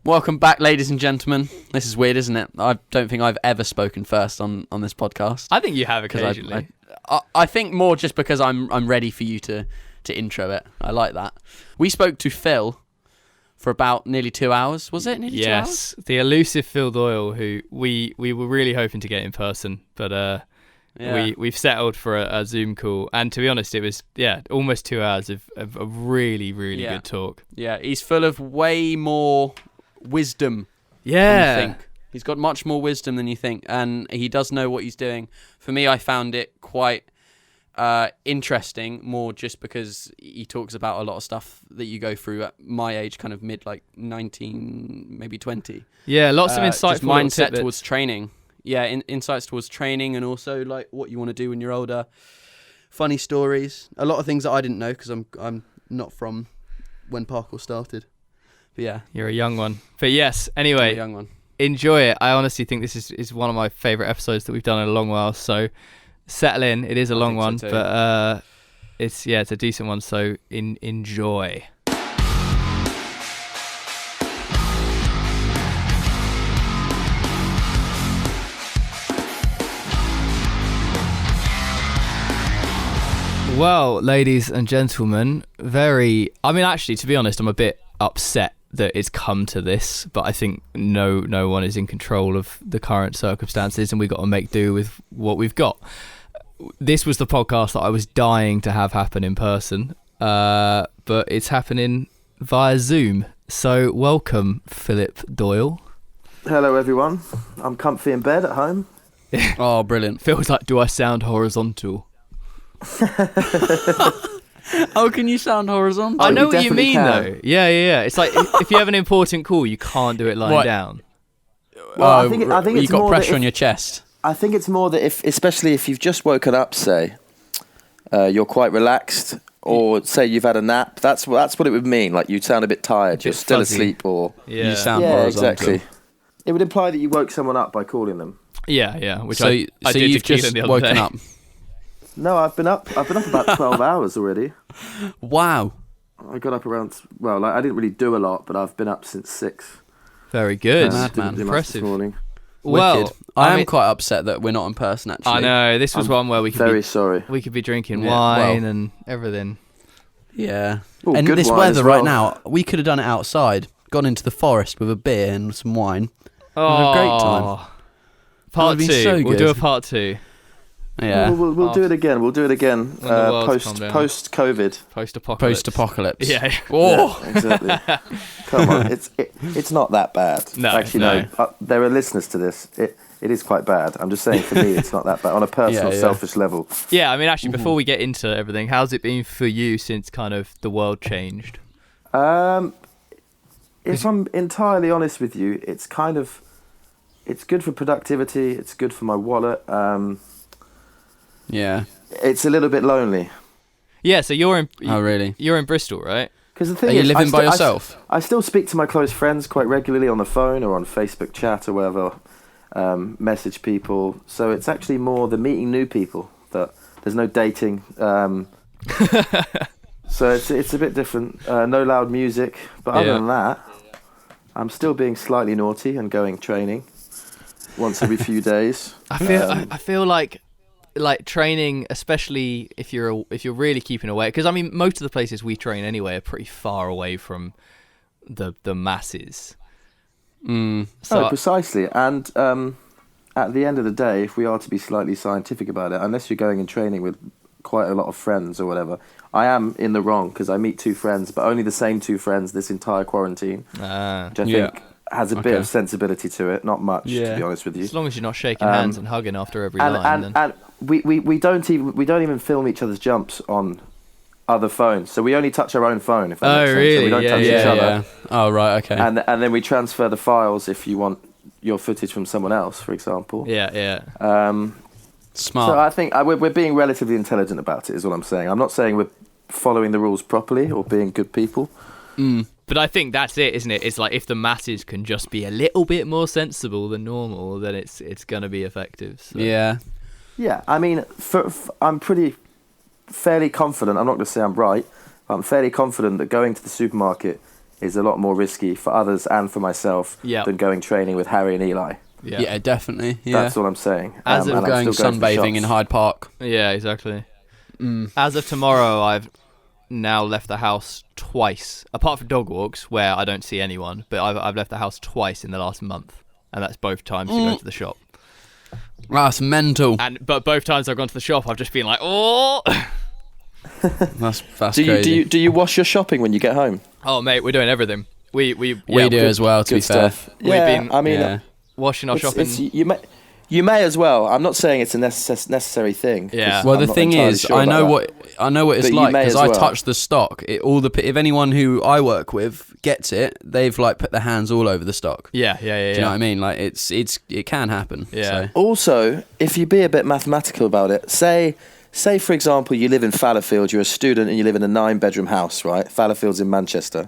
Welcome back, ladies and gentlemen. This is weird, isn't it? I don't think I've ever spoken first on this podcast. I think you have occasionally. I think more just because I'm ready for you to intro it. I like that. We spoke to Phil for about nearly 2 hours. Was it nearly 2 hours? Yes, the elusive Phil Doyle, who we were really hoping to get in person, but we've settled for a Zoom call. And to be honest, it was almost 2 hours of a really good talk. Yeah, he's full of way more wisdom than you think. He's got much more wisdom than you think, and he does know what he's doing. For me, I found it quite interesting, more just because he talks about a lot of stuff that you go through at my age, kind of mid, like 19, maybe 20. Yeah, lots of insightful just mindset towards training. Yeah, insights towards training, and also like what you want to do when you're older. Funny stories, a lot of things that I didn't know because I'm not from when parkour started. But yeah, you're a young one. But yes, anyway, I'm a young one. Enjoy it. I honestly think this is one of my favourite episodes that we've done in a long while. So settle in. It is a long one, but it's a decent one. So enjoy. Well, ladies and gentlemen, actually, to be honest, I'm a bit upset that it's come to this, but I think no one is in control of the current circumstances, and we've got to make do with what we've got. This was the podcast that I was dying to have happen in person, but it's happening via Zoom. So welcome, Philip Doyle. Hello, everyone. I'm comfy in bed at home. Oh, brilliant. Feels like, do I sound horizontal? How can you sound horizontal? I know what you mean, though. Yeah. It's like if you have an important call, you can't do it lying down. Well, I think it's you got more pressure on your chest. I think it's more that especially if you've just woken up, say, you're quite relaxed, or say you've had a nap. That's what it would mean. Like you sound a bit tired, you're still asleep, or you sound horizontal. Exactly. It would imply that you woke someone up by calling them. Yeah. Which so I did you've just woken up. No, I've been up about 12 hours already. Wow. I got up around, I didn't really do a lot, but I've been up since 6. Very good. Madman. Impressive. This morning. Well, I am quite upset that we're not in person, actually. I know, this was one where we could sorry. We could be drinking wine and everything. Yeah. Ooh, and this wine weather well. right now, we could have done it outside, gone into the forest with a beer and some wine. Oh, it was a great time. Part 2. So we'll do a part 2. Yeah. We'll do it again. We'll do it again. Post-COVID. Post-apocalypse. Yeah. Oh. Yeah, exactly. Come on. It's not that bad. No. Actually, no. There are listeners to this. It is quite bad. I'm just saying, for me, it's not that bad on a personal, selfish level. Yeah, I mean, actually, before we get into everything, how's it been for you since kind of the world changed? If I'm entirely honest with you, it's good for productivity. It's good for my wallet. Yeah. It's a little bit lonely. Yeah, so you're in... Oh, really? You're in Bristol, right? Because the thing Are is, you living by yourself? I still speak to my close friends quite regularly on the phone or on Facebook chat or whatever, message people. So it's actually more the meeting new people. That there's no dating. So it's a bit different. No loud music. But other than that, I'm still being slightly naughty and going training once every few days. I feel like training, especially if you're really keeping away, because I mean most of the places we train anyway are pretty far away from the masses. So precisely. And at the end of the day, if we are to be slightly scientific about it, unless you're going and training with quite a lot of friends or whatever, I am in the wrong because I meet 2 friends, but only the same 2 friends this entire quarantine, which I think has a bit of sensibility to it. Not much, to be honest with you. As long as you're not shaking hands and hugging after every line. And we don't even film each other's jumps on other phones, so we only touch our own phone. If that makes sense. Really? So we don't touch each other. Yeah. Oh, right. Okay. And then we transfer the files if you want your footage from someone else, for example. Yeah. Smart. So I think we're being relatively intelligent about it, is what I'm saying. I'm not saying we're following the rules properly or being good people. But I think that's it, isn't it? It's like if the masses can just be a little bit more sensible than normal, then it's going to be effective. So. Yeah. Yeah, I mean, I'm fairly confident. I'm not going to say I'm right, but I'm fairly confident that going to the supermarket is a lot more risky for others and for myself than going training with Harry and Eli. Yeah, definitely. Yeah. That's all I'm saying. As of going sunbathing in Hyde Park. Yeah, exactly. As of tomorrow, I've now left the house twice, apart from dog walks where I don't see anyone, but I've left the house twice in the last month, and that's both times to go to the shop. That's mental. But both times I've gone to the shop, I've just been like, oh. That's crazy. Do you wash your shopping when you get home? Oh mate, we're doing everything. We do as well. To be fair, we've been washing our shopping. You may as well. I'm not saying it's a necessary thing. Yeah. Well, the thing is, I know what it's like because I touch the stock. If anyone who I work with gets it, they've like put their hands all over the stock. Yeah. Do you know what I mean? Like it can happen. Yeah. So. Also, if you be a bit mathematical about it, say for example, you live in Fallowfield, you're a student and you live in a 9-bedroom house, right? Fallowfield's in Manchester.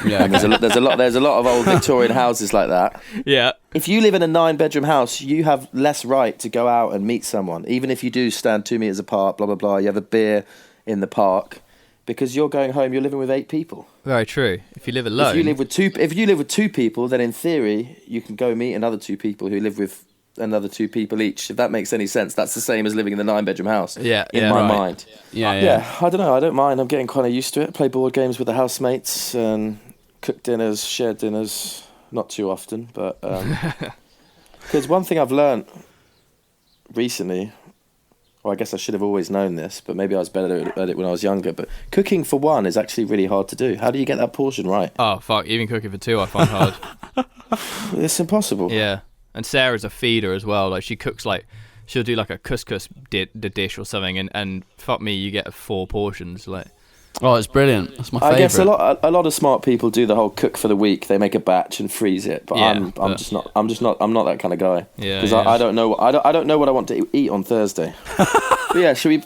Yeah. And there's a lot of old Victorian houses like that. Yeah. If you live in a 9-bedroom house, you have less right to go out and meet someone, even if you do stand 2 meters apart, blah blah blah. You have a beer in the park, because you're going home. You're living with 8 people. Very true. If you live alone, if you live with two people, then in theory you can go meet another 2 people who live with another 2 people each. If that makes any sense, that's the same as living in the 9-bedroom house. Yeah, in my mind. Yeah. I don't know. I don't mind. I'm getting kind of used to it. Play board games with the housemates and cook dinners, share dinners. Not too often, but because one thing I've learned recently, or I guess I should have always known this, but maybe I was better at it when I was younger. But cooking for one is actually really hard to do. How do you get that portion right? Oh fuck! Even cooking for 2, I find hard. It's impossible. Yeah. And Sarah's a feeder as well. Like she cooks she'll do like a couscous dish or something, and fuck me, you get 4 portions. Like, oh, it's brilliant. That's my favourite. I guess a lot of smart people do the whole cook for the week. They make a batch and freeze it. But I'm just not that kind of guy. Yeah. Because I don't know. I don't know what I want to eat on Thursday. But yeah, should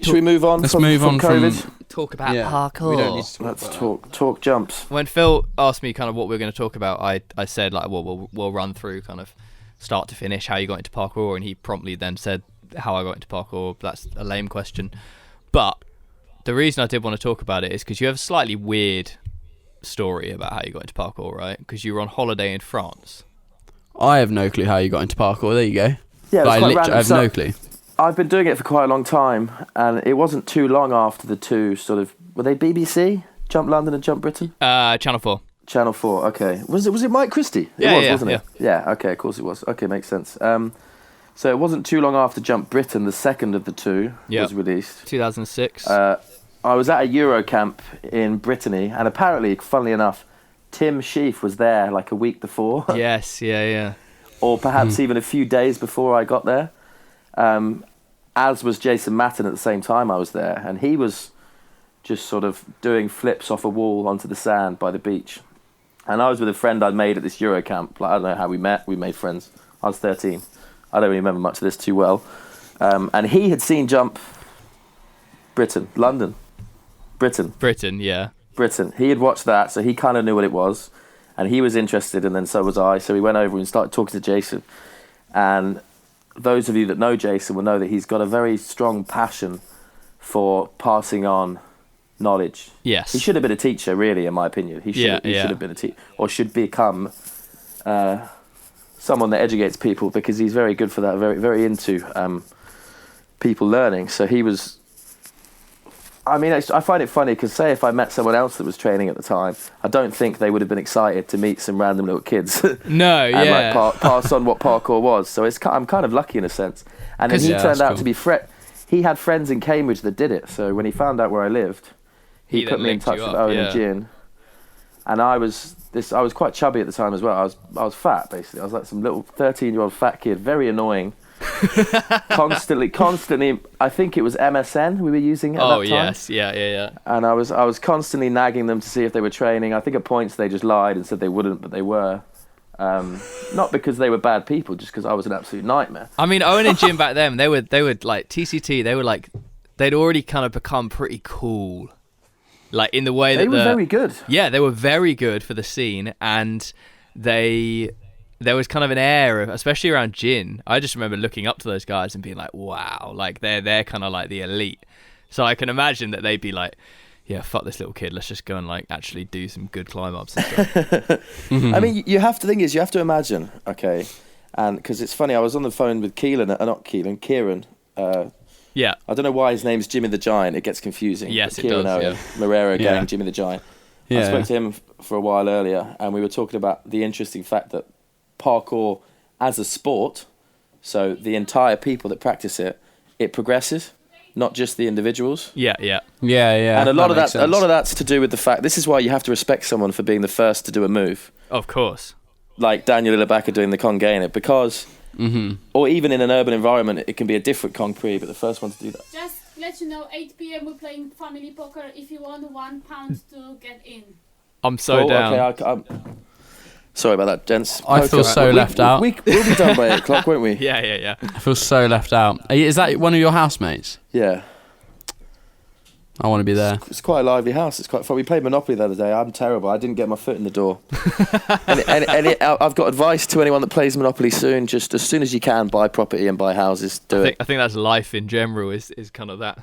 we move on? Let's move on COVID? from talk about parkour. We don't need to Let's talk jumps. When Phil asked me kind of what we were going to talk about, I said like, well, we'll run through kind of start to finish how you got into parkour, and he promptly then said how I got into parkour. That's a lame question, but the reason I did want to talk about it is because you have a slightly weird story about how you got into parkour, right? Because you were on holiday in France. I have no clue how you got into parkour. There you go. Yeah, I have no clue. I've been doing it for quite a long time, and it wasn't too long after the two sort of, were they BBC? Jump London and Jump Britain? Channel 4. Channel 4, okay. Was it Mike Christie? Wasn't it? Yeah, okay, of course it was. Okay, makes sense. So it wasn't too long after Jump Britain, the second of the two, was released. 2006. I was at a Euro camp in Brittany, and apparently, funnily enough, Tim Sheaf was there like a week before. Yes, yeah. Or perhaps even a few days before I got there. As was Jason Matten at the same time I was there, and he was just sort of doing flips off a wall onto the sand by the beach. And I was with a friend I'd made at this Euro camp. Like, I don't know how we met. We made friends. I was 13. I don't really remember much of this too well. And he had seen Jump Britain. Yeah. Britain. He had watched that, so he kind of knew what it was. And he was interested, and then so was I. So we went over and started talking to Jason. And those of you that know Jason will know that he's got a very strong passion for passing on knowledge. Yes. He should have been a teacher, really, in my opinion. He should have been a teacher, or should become someone that educates people, because he's very good for that, very, very into people learning. So he was... I mean, I find it funny, because say if I met someone else that was training at the time, I don't think they would have been excited to meet some random little kids. No, and like pass on what parkour was. So I'm kind of lucky in a sense. And then he turned out to be... He had friends in Cambridge that did it. So when he found out where I lived... He put me in touch with Owen and Gin, and I was quite chubby at the time as well. I was fat, basically. I was like some little 13-year-old fat kid, very annoying. constantly. I think it was MSN we were using at that time. Oh yes, yeah. And I was constantly nagging them to see if they were training. I think at points they just lied and said they wouldn't, but they were. Not because they were bad people, just because I was an absolute nightmare. I mean, Owen and Jim back then, they were like TCT. They were like, they'd already kind of become pretty cool. Like in the way that they were very good. Yeah, they were very good for the scene, and there was kind of an air of, especially around Jin. I just remember looking up to those guys and being like, wow, like they're kind of like the elite. So I can imagine that they'd be like, yeah, fuck this little kid. Let's just go and like actually do some good climb ups and stuff. I mean, you have to imagine, okay, and because it's funny, I was on the phone with Kieran. Yeah. I don't know why his name's Jimmy the Giant. It gets confusing. Yes, it Kieran does. Owen, Morero gang, Jimmy the Giant. I spoke to him for a while earlier, and we were talking about the interesting fact that parkour as a sport, so the entire people that practice it progresses, not just the individuals. Yeah. And a lot of that's to do with the fact, this is why you have to respect someone for being the first to do a move. Of course. Like Daniel Ilabaka doing the Congainer, because, or even in an urban environment, it can be a different Kong Prix, but the first one to do that. Just let you know, 8 p.m. we're playing family poker. If you want £1 to get in. I'm so down. Okay, sorry about that, gents. I feel so left out. We'll be done by 8 o'clock, won't we? Yeah. I feel so left out. Is that one of your housemates? Yeah. I want to be there. It's quite a lively house. It's quite fun. We played Monopoly the other day. I'm terrible. I didn't get my foot in the door. I've got advice to anyone that plays Monopoly soon. Just as soon as you can, buy property and buy houses. I think that's life in general is kind of that.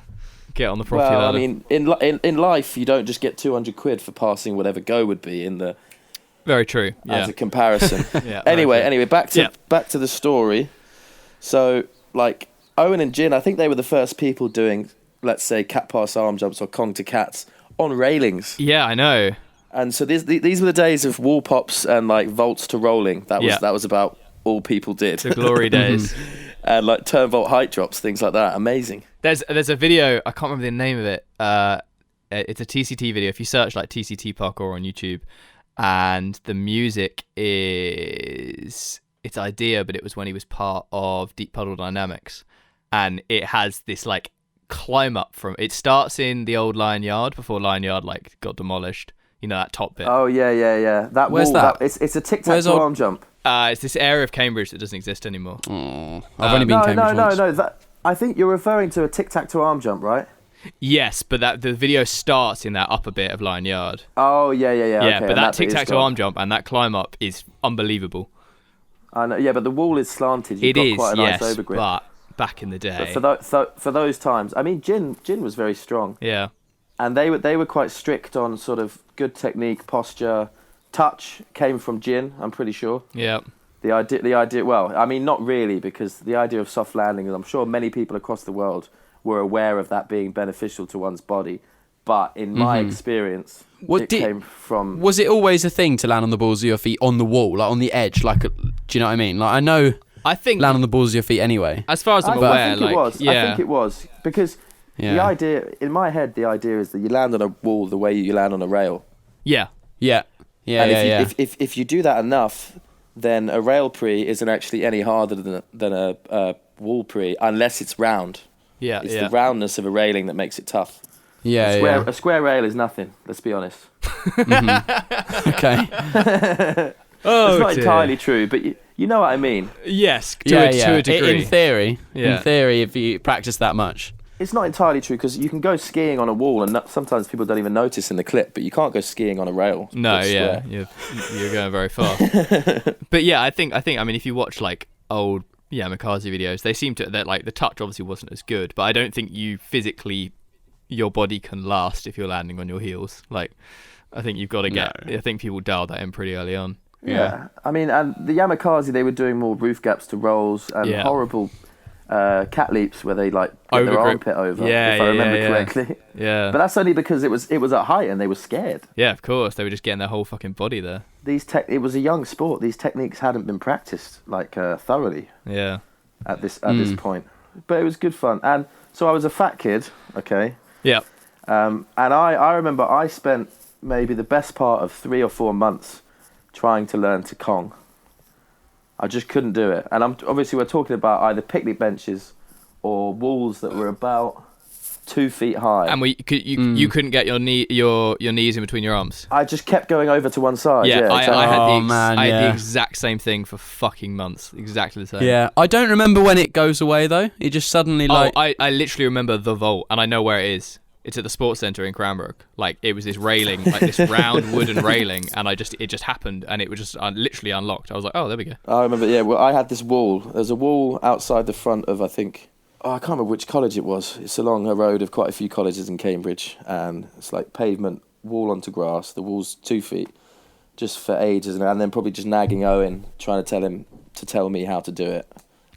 Get on the property ladder. I mean, in life, you don't just get 200 quid for passing whatever go would be in the... Very true. Yeah. As a comparison. Anyway, back to the story. So, like, Owen and Jin, I think they were the first people doing, let's say, cat pass arm jumps or Kong to cats on railings. Yeah, I know. And so these were the days of wall pops and like vaults to rolling. That was about all people did. The glory days. And like turn vault height drops, things like that. Amazing. There's a video, I can't remember the name of it. It's a TCT video. If you search like TCT parkour on YouTube, and the music is its idea, but it was when he was part of Deep Puddle Dynamics, and it has this like climb up from. It starts in the old Lion Yard before Lion Yard like got demolished. You know that top bit. Oh yeah. That Where's wall, that? It's a tic-tac-toe arm jump. It's this area of Cambridge that doesn't exist anymore. I've only been Cambridge once. No. I think you're referring to a tic-tac-toe arm jump, right? Yes, but the video starts in that upper bit of Lion Yard. Oh yeah. Yeah, Okay, but that tic-tac-toe arm jump and that climb up is unbelievable. I know, yeah, but the wall is slanted. You've got quite a nice overgrip. But back in the day, but for those times, I mean, Jin was very strong. Yeah, and they were quite strict on sort of good technique, posture, touch came from Jin. I'm pretty sure. Yeah. The idea. Well, I mean, not really, because the idea of soft landing, and I'm sure many people across the world were aware of that being beneficial to one's body. But in my experience, came from... Was it always a thing to land on the balls of your feet on the wall, like on the edge? Like, do you know what I mean? Like, I think land on the balls of your feet anyway. As far as I'm aware, I think it was because the idea in my head, the idea is that you land on a wall the way you land on a rail. Yeah. If you do that enough, then a rail pre isn't actually any harder than a wall pre unless it's round. Yeah, it's the roundness of a railing that makes it tough. A square rail is nothing. Let's be honest. Okay. It's not entirely true, but you know what I mean. Yes, to a degree. In theory, if you practice that much. It's not entirely true because you can go skiing on a wall, and sometimes people don't even notice in the clip. But you can't go skiing on a rail. No, you're going very far. But yeah, I think. I mean, if you watch like old Yamakasi videos, they seem to that like the touch obviously wasn't as good, but I don't think your body can last if you're landing on your heels. Like, I think you've got to get. No. I think people dialed that in pretty early on. Yeah, I mean, and the Yamakasi, they were doing more roof gaps to rolls and horrible cat leaps where they like get their armpit over. If I remember correctly. Yeah, but that's only because it was at height and they were scared. Yeah, of course, they were just getting their whole fucking body there. It was a young sport. These techniques hadn't been practiced like thoroughly. Yeah. At this point, but it was good fun. And so I was a fat kid. Okay. Yeah. And I remember I spent maybe the best part of 3 or 4 months trying to learn to Kong. I just couldn't do it. And we're talking about either picnic benches or walls that were about 2 feet high. And you couldn't get your knees in between your arms. I just kept going over to one side. Yeah, I had the exact same thing for fucking months. Exactly the same. Yeah, I don't remember when it goes away though. It just suddenly I literally remember the vault, and I know where it is. It's at the sports centre in Cranbrook. Like, it was this railing, like this round wooden railing, and it just happened, and it was just literally unlocked. I was like, oh, there we go. I remember, well, I had this wall. There's a wall outside the front of, I think, I can't remember which college it was. It's along a road of quite a few colleges in Cambridge, and it's like pavement, wall onto grass. The wall's 2 feet, just for ages, and then probably just nagging Owen, trying to tell him to tell me how to do it.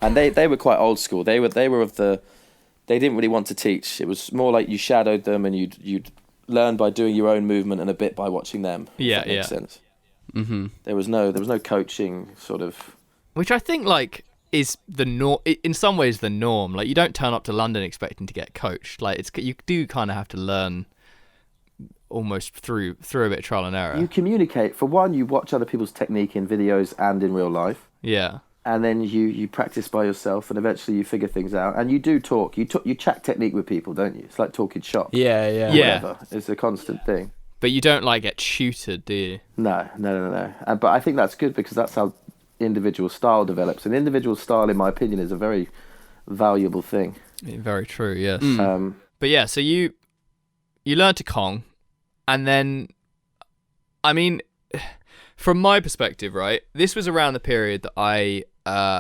And they were quite old school. They didn't really want to teach. It was more like you shadowed them, and you'd learn by doing your own movement and a bit by watching them. Yeah, if that makes sense. Mm-hmm. There was no coaching sort of. Which I think like is the norm. In some ways, the norm. Like you don't turn up to London expecting to get coached. Like you do kind of have to learn almost through a bit of trial and error. You communicate. For one, you watch other people's technique in videos and in real life. Yeah. And then you practice by yourself, and eventually you figure things out. And you do talk. You chat technique with people, don't you? It's like talking shop. Yeah. Whatever. It's a constant thing. But you don't like get tutored, do you? No. But I think that's good, because that's how individual style develops. And individual style, in my opinion, is a very valuable thing. Very true. Yes. But yeah, so you learned to Kong, and then, I mean, from my perspective, right, this was around the period that I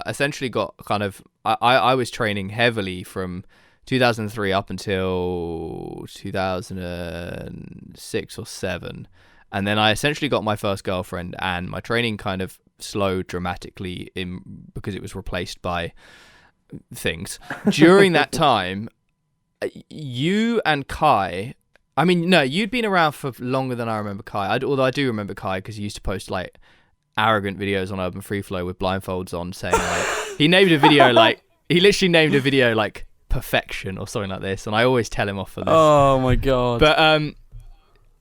essentially got kind of, I was training heavily from 2003 up until 2006 or 7, and then I essentially got my first girlfriend, and my training kind of slowed dramatically because it was replaced by things. During that time, you and Kai, I mean, no, you'd been around for longer than I remember Kai. Although I do remember Kai, because he used to post like arrogant videos on Urban Free Flow with blindfolds on, saying like he literally named a video like perfection or something like this, and I always tell him off for this. Oh my god. But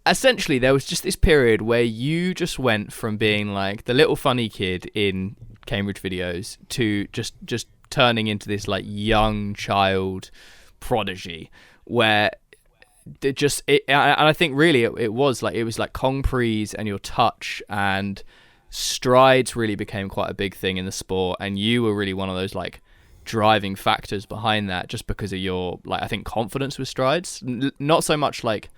essentially there was just this period where you just went from being like the little funny kid in Cambridge videos to just turning into this like young child prodigy, where and I think really it was like Kong Prees and your touch and strides really became quite a big thing in the sport, and you were really one of those like driving factors behind that, just because of your like I think confidence with strides, not so much like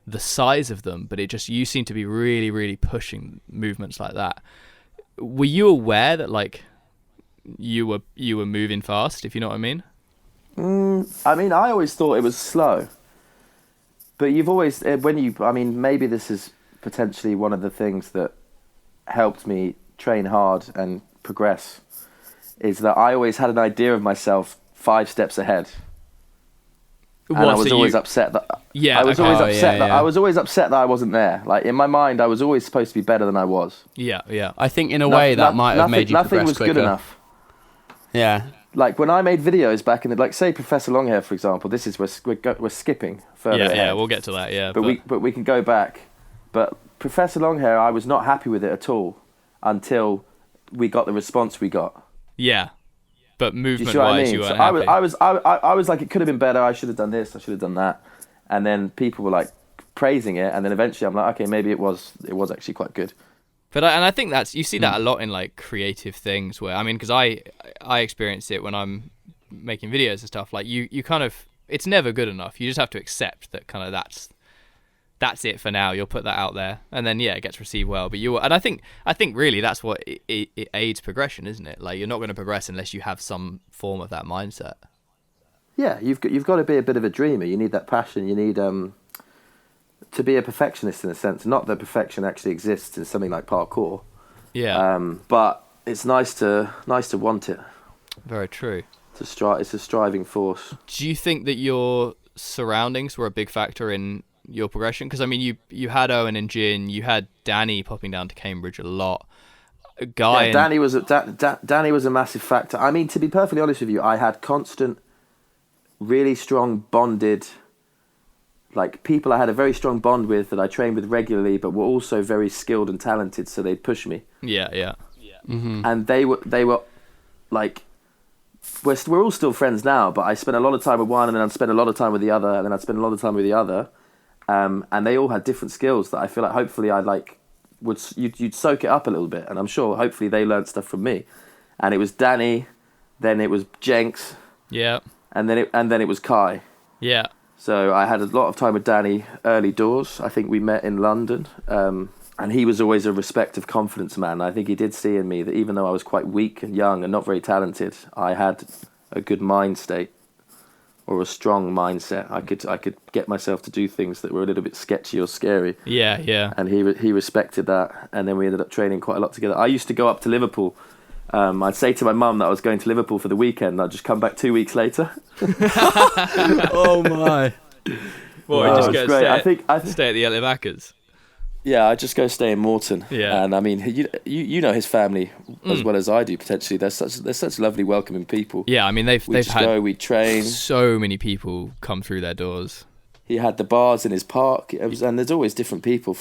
the size of them, but you seem to be really, really pushing movements like that. Were you aware that like you were moving fast, if you know what I mean? I mean, I always thought it was slow, but you've always maybe this is potentially one of the things that helped me train hard and progress, is that I always had an idea of myself 5 steps ahead. And I was always upset that I was always upset that I wasn't there. Like in my mind, I was always supposed to be better than I was. Yeah. I think in a way that might have made you progress nothing was quicker. good enough. Yeah. Like when I made videos back in the, like say Professor Longhair, for example. This is we're skipping further ahead. Yeah, we'll get to that. Yeah, but we can go back. But Professor Longhair, I was not happy with it at all until we got the response we got. Yeah. But movement-wise, I mean? you weren't happy. I I was like, it could have been better. I should have done this. I should have done that. And then people were like praising it. And then eventually, I'm like, okay, maybe it was actually quite good. But I think you see that a lot in like creative things. Where I mean, because I experience it when I'm making videos and stuff. Like you kind of, it's never good enough. You just have to accept that kind of that's it for now. You'll put that out there, and then it gets received well. But I think really that's what it aids progression, isn't it? Like you're not going to progress unless you have some form of that mindset. Yeah, you've got to be a bit of a dreamer. You need that passion. You need to be a perfectionist in a sense. Not that perfection actually exists in something like parkour. Yeah. But it's nice to want it. Very true. It's a striving force. Do you think that your surroundings were a big factor in your progression? Because I mean, you had Owen and Jin, you had Danny popping down to Cambridge a lot. Danny was a massive factor. I mean, to be perfectly honest with you, I had constant, really strong bonded, like people I had a very strong bond with that I trained with regularly, but were also very skilled and talented, so they'd push me. Yeah. Mm-hmm. And they were like, we're all still friends now, but I spent a lot of time with one, and then I'd spend a lot of time with the other, and then I'd spend a lot of time with the other. And they all had different skills that I feel like hopefully you'd soak it up a little bit, and I'm sure hopefully they learned stuff from me. And it was Danny, then it was Jenks, and then it was Kai. Yeah. So I had a lot of time with Danny early doors. I think we met in London, and he was always a respective confidence man. I think he did see in me that even though I was quite weak and young and not very talented, I had a good mind state. or a strong mindset. I could get myself to do things that were a little bit sketchy or scary. Yeah. And he respected that, and then we ended up training quite a lot together. I used to go up to Liverpool. I'd say to my mum that I was going to Liverpool for the weekend, and I'd just come back 2 weeks later. Oh my! Well, just go great. stay at the Elevackers. Yeah, I just go stay in Morton. Yeah. And I mean, you know his family as well as I do potentially. They're such lovely, welcoming people. Yeah, I mean they've had we train. So many people come through their doors. He had the bars in his park, and there's always different people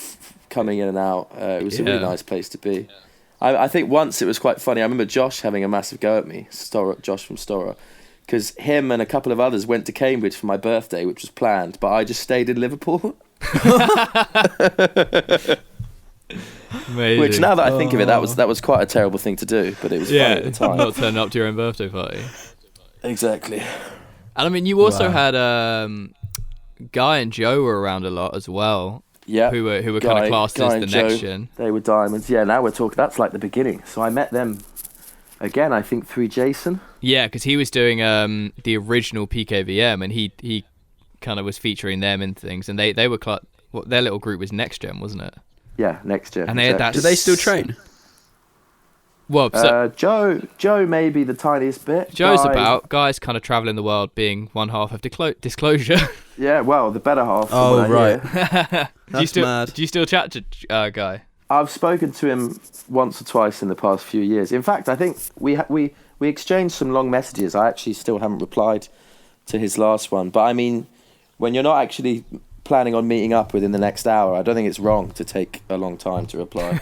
coming in and out. It was a really nice place to be. I think once it was quite funny. I remember Josh having a massive go at me, Josh from Storror, because him and a couple of others went to Cambridge for my birthday, which was planned, but I just stayed in Liverpool. Amazing. Which, now that I think of it, that was quite a terrible thing to do, but it was funny at the time. Not turning up to your own birthday party. Exactly. And I mean, you also had Guy and Joe were around a lot as well. Yeah, who were kind of classed as the next gen. They were diamonds. Yeah, now we're talking. That's like the beginning. So I met them again, I think, through Jason. Yeah, because he was doing the original PKVM, and he kind of was featuring them in things, and they were their little group was Next Gen, wasn't it? Yeah, Next Gen. And they had that. Do they still train? Well, so, Joe maybe the tiniest bit. Joe's Guy's kind of travelling the world, being one half of Disclosure. Yeah, well, the better half. Oh, right. That's mad. Do you still chat to Guy? I've spoken to him once or twice in the past few years. In fact, I think we exchanged some long messages. I actually still haven't replied to his last one. But I mean, when you're not actually planning on meeting up within the next hour, I don't think it's wrong to take a long time to reply.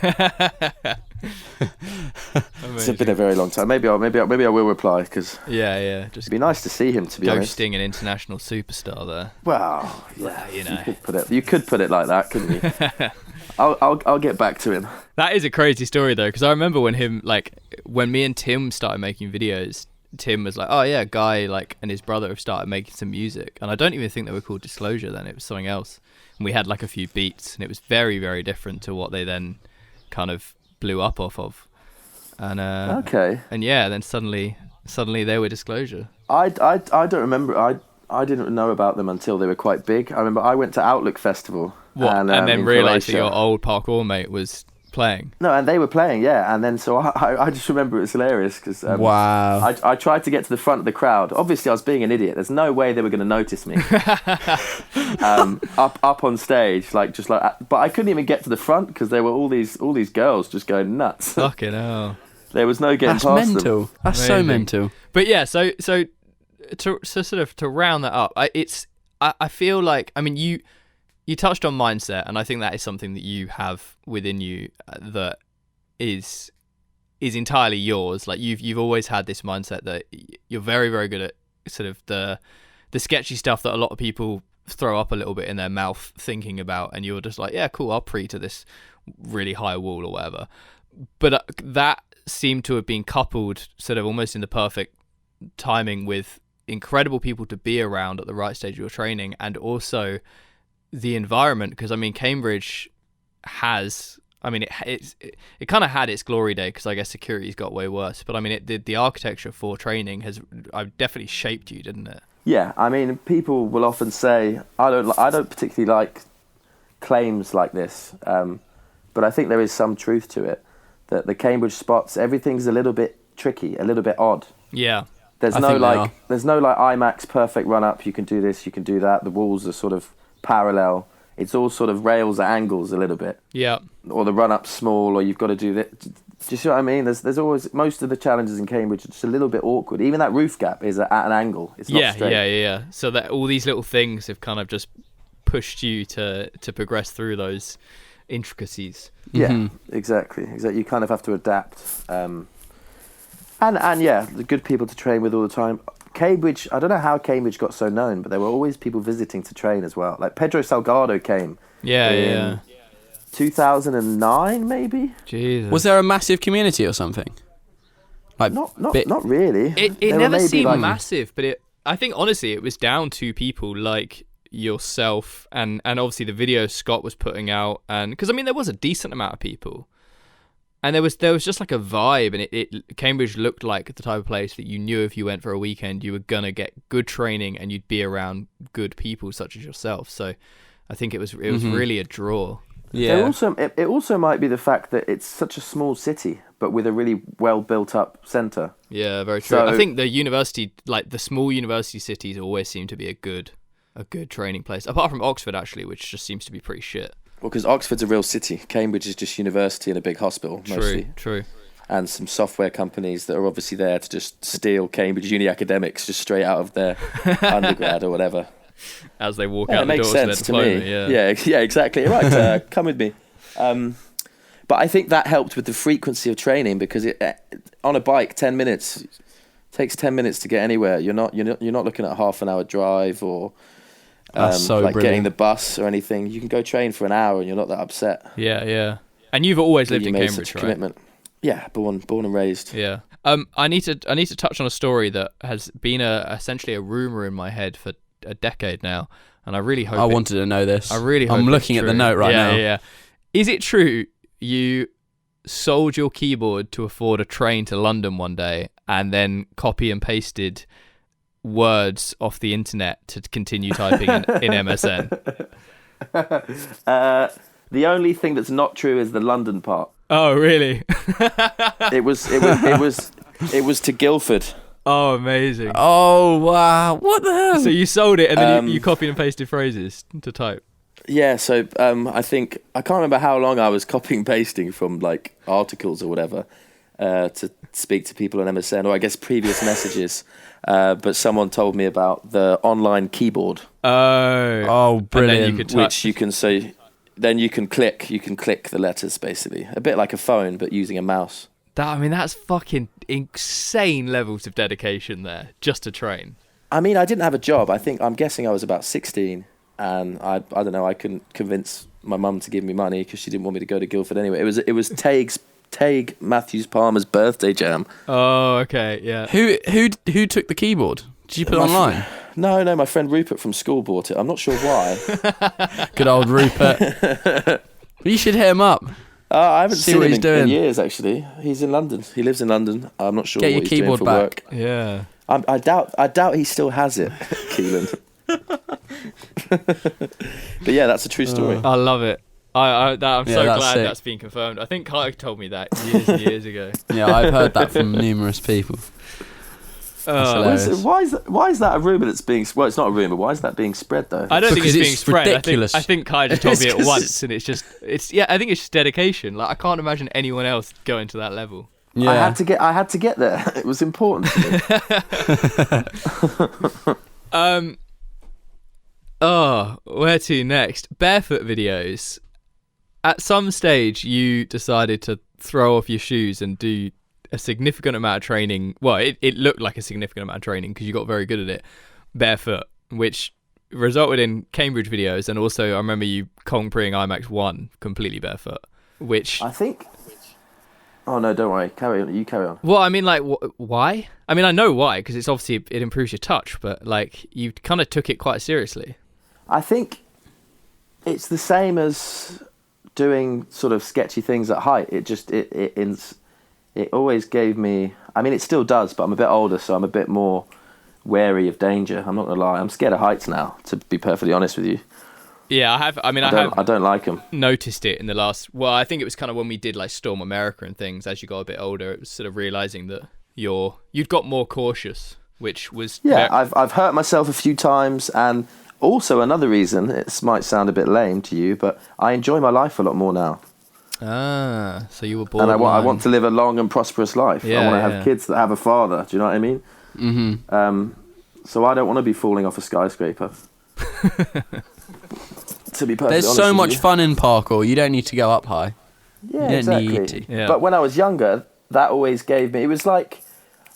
It's been a very long time. Maybe I will reply, because just it'd be nice to see him, to be honest. Ghosting an international superstar there. Well, yeah, you know, you could put it like that, couldn't you? I'll get back to him. That is a crazy story though, because I remember when me and Tim started making videos. Tim was like, oh yeah, Guy and his brother have started making some music, and I don't even think they were called Disclosure then, it was something else, and we had a few beats, and it was very, very different to what they then kind of blew up off of, and and yeah, then suddenly they were Disclosure. I don't remember. I didn't know about them until they were quite big. I remember I went to Outlook Festival and then realised that your old parkour mate was playing. No, and they were playing, yeah. And then so I just remember it was hilarious, because wow. I tried to get to the front of the crowd. Obviously, I was being an idiot. There's no way they were going to notice me. Up on stage, but I couldn't even get to the front because there were all these girls just going nuts. Fucking hell. There was no getting past mental. them. That's so mental. But yeah, so to round that up, I feel like, I mean, you touched on mindset, and I think that is something that you have within you that is entirely yours. Like you've always had this mindset that you're very, very good at sort of the sketchy stuff that a lot of people throw up a little bit in their mouth thinking about, and you're just like, yeah, cool, I'll pre to this really high wall or whatever. But that seemed to have been coupled sort of almost in the perfect timing with incredible people to be around at the right stage of your training, and also the environment, because I mean Cambridge has, I mean it kind of had its glory day, because I guess security's got way worse, but I mean the architecture for training has definitely shaped you, didn't it? Yeah, I mean, people will often say, I don't particularly like claims like this, but I think there is some truth to it, that the Cambridge spots, everything's a little bit tricky, a little bit odd. Yeah. There's no IMAX perfect run up, you can do this, you can do that, the walls are sort of parallel. It's all sort of rails at angles a little bit. Yeah. Or the run up small, or you've got to do that. Do you see what I mean? There's always, most of the challenges in Cambridge are just a little bit awkward. Even that roof gap is at an angle. It's not straight. Yeah. So that all these little things have kind of just pushed you to progress through those intricacies. Yeah, exactly. You kind of have to adapt. And yeah, the good people to train with all the time. Cambridge, I don't know how Cambridge got so known, but there were always people visiting to train as well. Like Pedro Salgado came. Yeah. 2009 maybe. Jesus. Was there a massive community or something? Like not really. It never seemed massive, but I think honestly it was down to people like yourself and obviously the videos Scott was putting out, and because I mean there was a decent amount of people, And there was just like a vibe, and it Cambridge looked like the type of place that you knew if you went for a weekend, you were gonna get good training and you'd be around good people such as yourself. So I think it was really a draw. Yeah. It also might be the fact that it's such a small city, but with a really well built up centre. Yeah, very true. So, I think the university, like the small university cities, always seem to be a good training place. Apart from Oxford, actually, which just seems to be pretty shit. Well, because Oxford's a real city. Cambridge is just university and a big hospital, mostly. True. And some software companies that are obviously there to just steal Cambridge uni academics just straight out of their undergrad or whatever. As they walk out the doors of their diploma. Yeah, exactly. Right, come with me. But I think that helped with the frequency of training, because on a bike, 10 minutes takes 10 minutes to get anywhere. You're not looking at a half an hour drive or like brilliant. Getting the bus or anything. You can go train for an hour and you're not that upset. Yeah. And you've always lived in Cambridge, right? Commitment. Yeah, born and raised. Yeah. I need to touch on a story that has been essentially a rumor in my head for a decade now, and I really hope. I wanted to know this. I really hope I'm looking at the note right now. Yeah. Is it true you sold your keyboard to afford a train to London one day, and then copy and pasted words off the internet to continue typing in MSN? The only thing that's not true is the London part. Oh, really? It was to Guildford. Oh, amazing. Oh, wow. What the hell? So you sold it and then you copied and pasted phrases to type. Yeah, so I think, I can't remember how long I was copying and pasting from like articles or whatever to speak to people on MSN, or I guess previous messages. But someone told me about the online keyboard. Oh, brilliant. And then you could type. Which you can say, then you can click the letters basically. A bit like a phone, but using a mouse. That's fucking insane levels of dedication there, just to train. I mean, I didn't have a job. I'm guessing I was about 16, and I don't know, I couldn't convince my mum to give me money because she didn't want me to go to Guildford anyway. It was Tague Matthews Palmer's birthday jam. Oh, okay, yeah. Who took the keyboard? Did you put it online? No, my friend Rupert from school bought it. I'm not sure why. Good old Rupert. You should hit him up. I haven't seen him in years, actually. He's in London. He lives in London. I'm not sure what he's doing for work. Yeah. I doubt he still has it, Keelan. But yeah, that's a true story. I love it. I'm so glad that's been confirmed. I think Kai told me that years and years ago. Yeah, I've heard that from numerous people. Why is that a rumour that's being... Well, it's not a rumour. Why is that being spread, though? I don't think it's being spread. Ridiculous. I think Kai just told me it once, and I think it's just dedication. Like, I can't imagine anyone else going to that level. Yeah. I had to get there. It was important to me. Where to next? Barefoot videos. At some stage, you decided to throw off your shoes and do a significant amount of training. Well, it looked like a significant amount of training because you got very good at it barefoot, which resulted in Cambridge videos, and also I remember you Kong Preing IMAX 1 completely barefoot, which I think... Oh no, don't worry, carry on. You carry on. Well, I mean, like, why? I mean, I know why, because it's obviously it improves your touch, but like you kind of took it quite seriously. I think it's the same as doing sort of sketchy things at height. It always gave me... I mean, it still does, but I'm a bit older, so I'm a bit more wary of danger. I'm not going to lie. I'm scared of heights now, to be perfectly honest with you. Yeah, I have. I mean, I don't like them. Noticed it in the last... Well, I think it was kind of when we did like Storm America and things, as you got a bit older, it was sort of realising that you'd got more cautious, which was... Yeah, I've hurt myself a few times, and also another reason, it might sound a bit lame to you, but I enjoy my life a lot more now. Ah, so you were born. And I want to live a long and prosperous life. Yeah, I want to have kids that have a father. Do you know what I mean? Mm-hmm. So I don't want to be falling off a skyscraper. To be perfectly There's honest so with much you. fun in parkour. You don't need to go up high. Yeah, you don't exactly. need to. Yeah. But when I was younger, that always gave me... It was like...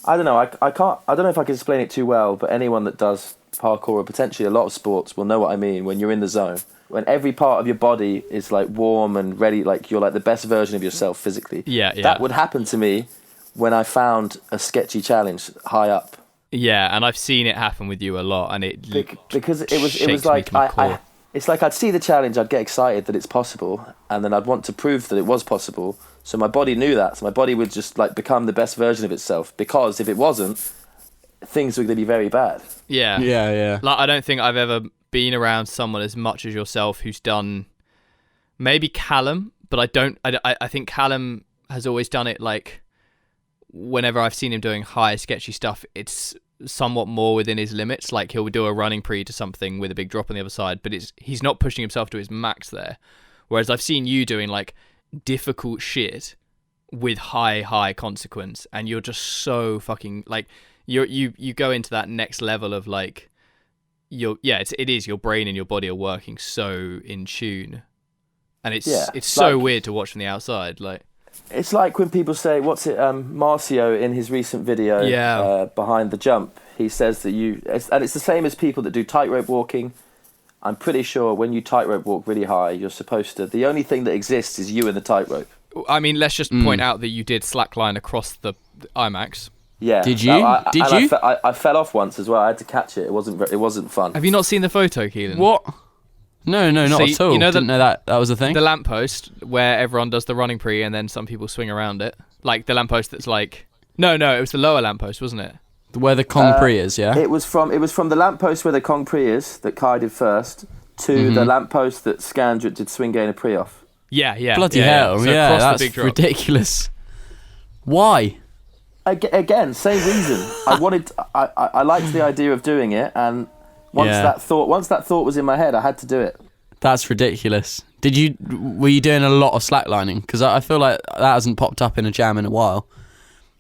I don't know. I don't know if I can explain it too well, but anyone that does parkour or potentially a lot of sports will know what I mean when you're in the zone. When every part of your body is like warm and ready, like you're like the best version of yourself physically. Yeah. That would happen to me when I found a sketchy challenge high up. Yeah, and I've seen it happen with you a lot, and because it was like it's like I'd see the challenge, I'd get excited that it's possible, and then I'd want to prove that it was possible. So my body knew that. So my body would just like become the best version of itself, because if it wasn't, things were going to be very bad. Yeah. Yeah. Like, I don't think I've ever been around someone as much as yourself who's done, maybe Callum, but I think Callum has always done it like, whenever I've seen him doing high sketchy stuff, it's somewhat more within his limits. Like, he'll do a running pre to something with a big drop on the other side, but he's not pushing himself to his max there. Whereas I've seen you doing like difficult shit with high consequence, and you're just so fucking like, you go into that next level of like, it is your brain and your body are working so in tune, and it's so like, weird to watch from the outside. Like, it's like when people say, Marcio in his recent video, behind the jump, he says that and it's the same as people that do tightrope walking. I'm pretty sure when you tightrope walk really high, you're supposed to, the only thing that exists is you and the tightrope. I mean, let's just point out that you did slackline across the IMAX. Yeah. Did you? I fell off once as well. I had to catch it. It wasn't fun. Have you not seen the photo, Keelan? What? No, not at all. You know, didn't know that was a thing. The lamppost where everyone does the running pre and then some people swing around it. Like the lamppost that's like... No, it was the lower lamppost, wasn't it? Where the Kong pre is, yeah? It was from the lamppost where the Kong pre is, that Kai did first, to the lamppost that Scandrett did swing gainer pre off. Yeah. Bloody hell, So yeah, that's the big drop. Ridiculous. Why? Again, same reason. I liked the idea of doing it, and once that thought was in my head, I had to do it. That's ridiculous. Were you doing a lot of slacklining? Because I feel like that hasn't popped up in a jam in a while.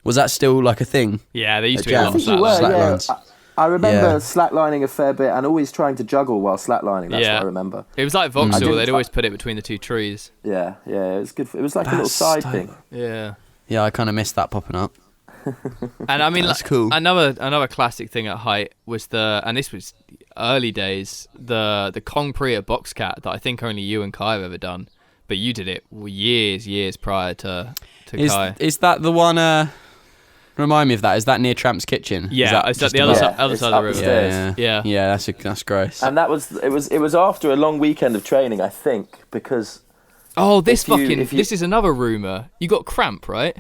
Was that still like a thing? Yeah, there used to be a lot of slacklines. Yeah. I remember slacklining a fair bit and always trying to juggle while slacklining. That's what I remember. It was like Vauxhall. They'd always put it between the two trees. Yeah. It was good. It was like a little side thing. Yeah. Yeah, I kind of missed that popping up. And I mean, that's cool. Another classic thing at height was and this was early days, the Kong pre at Boxcat that I think only you and Kai have ever done, but you did it years prior to Kai. Is that the one? Remind me of that. Is that near Tramp's Kitchen? Yeah, it's at the other side of the room. Yeah. That's gross. And it was after a long weekend of training, I think, because. Oh, this is another rumour. You got cramp, right?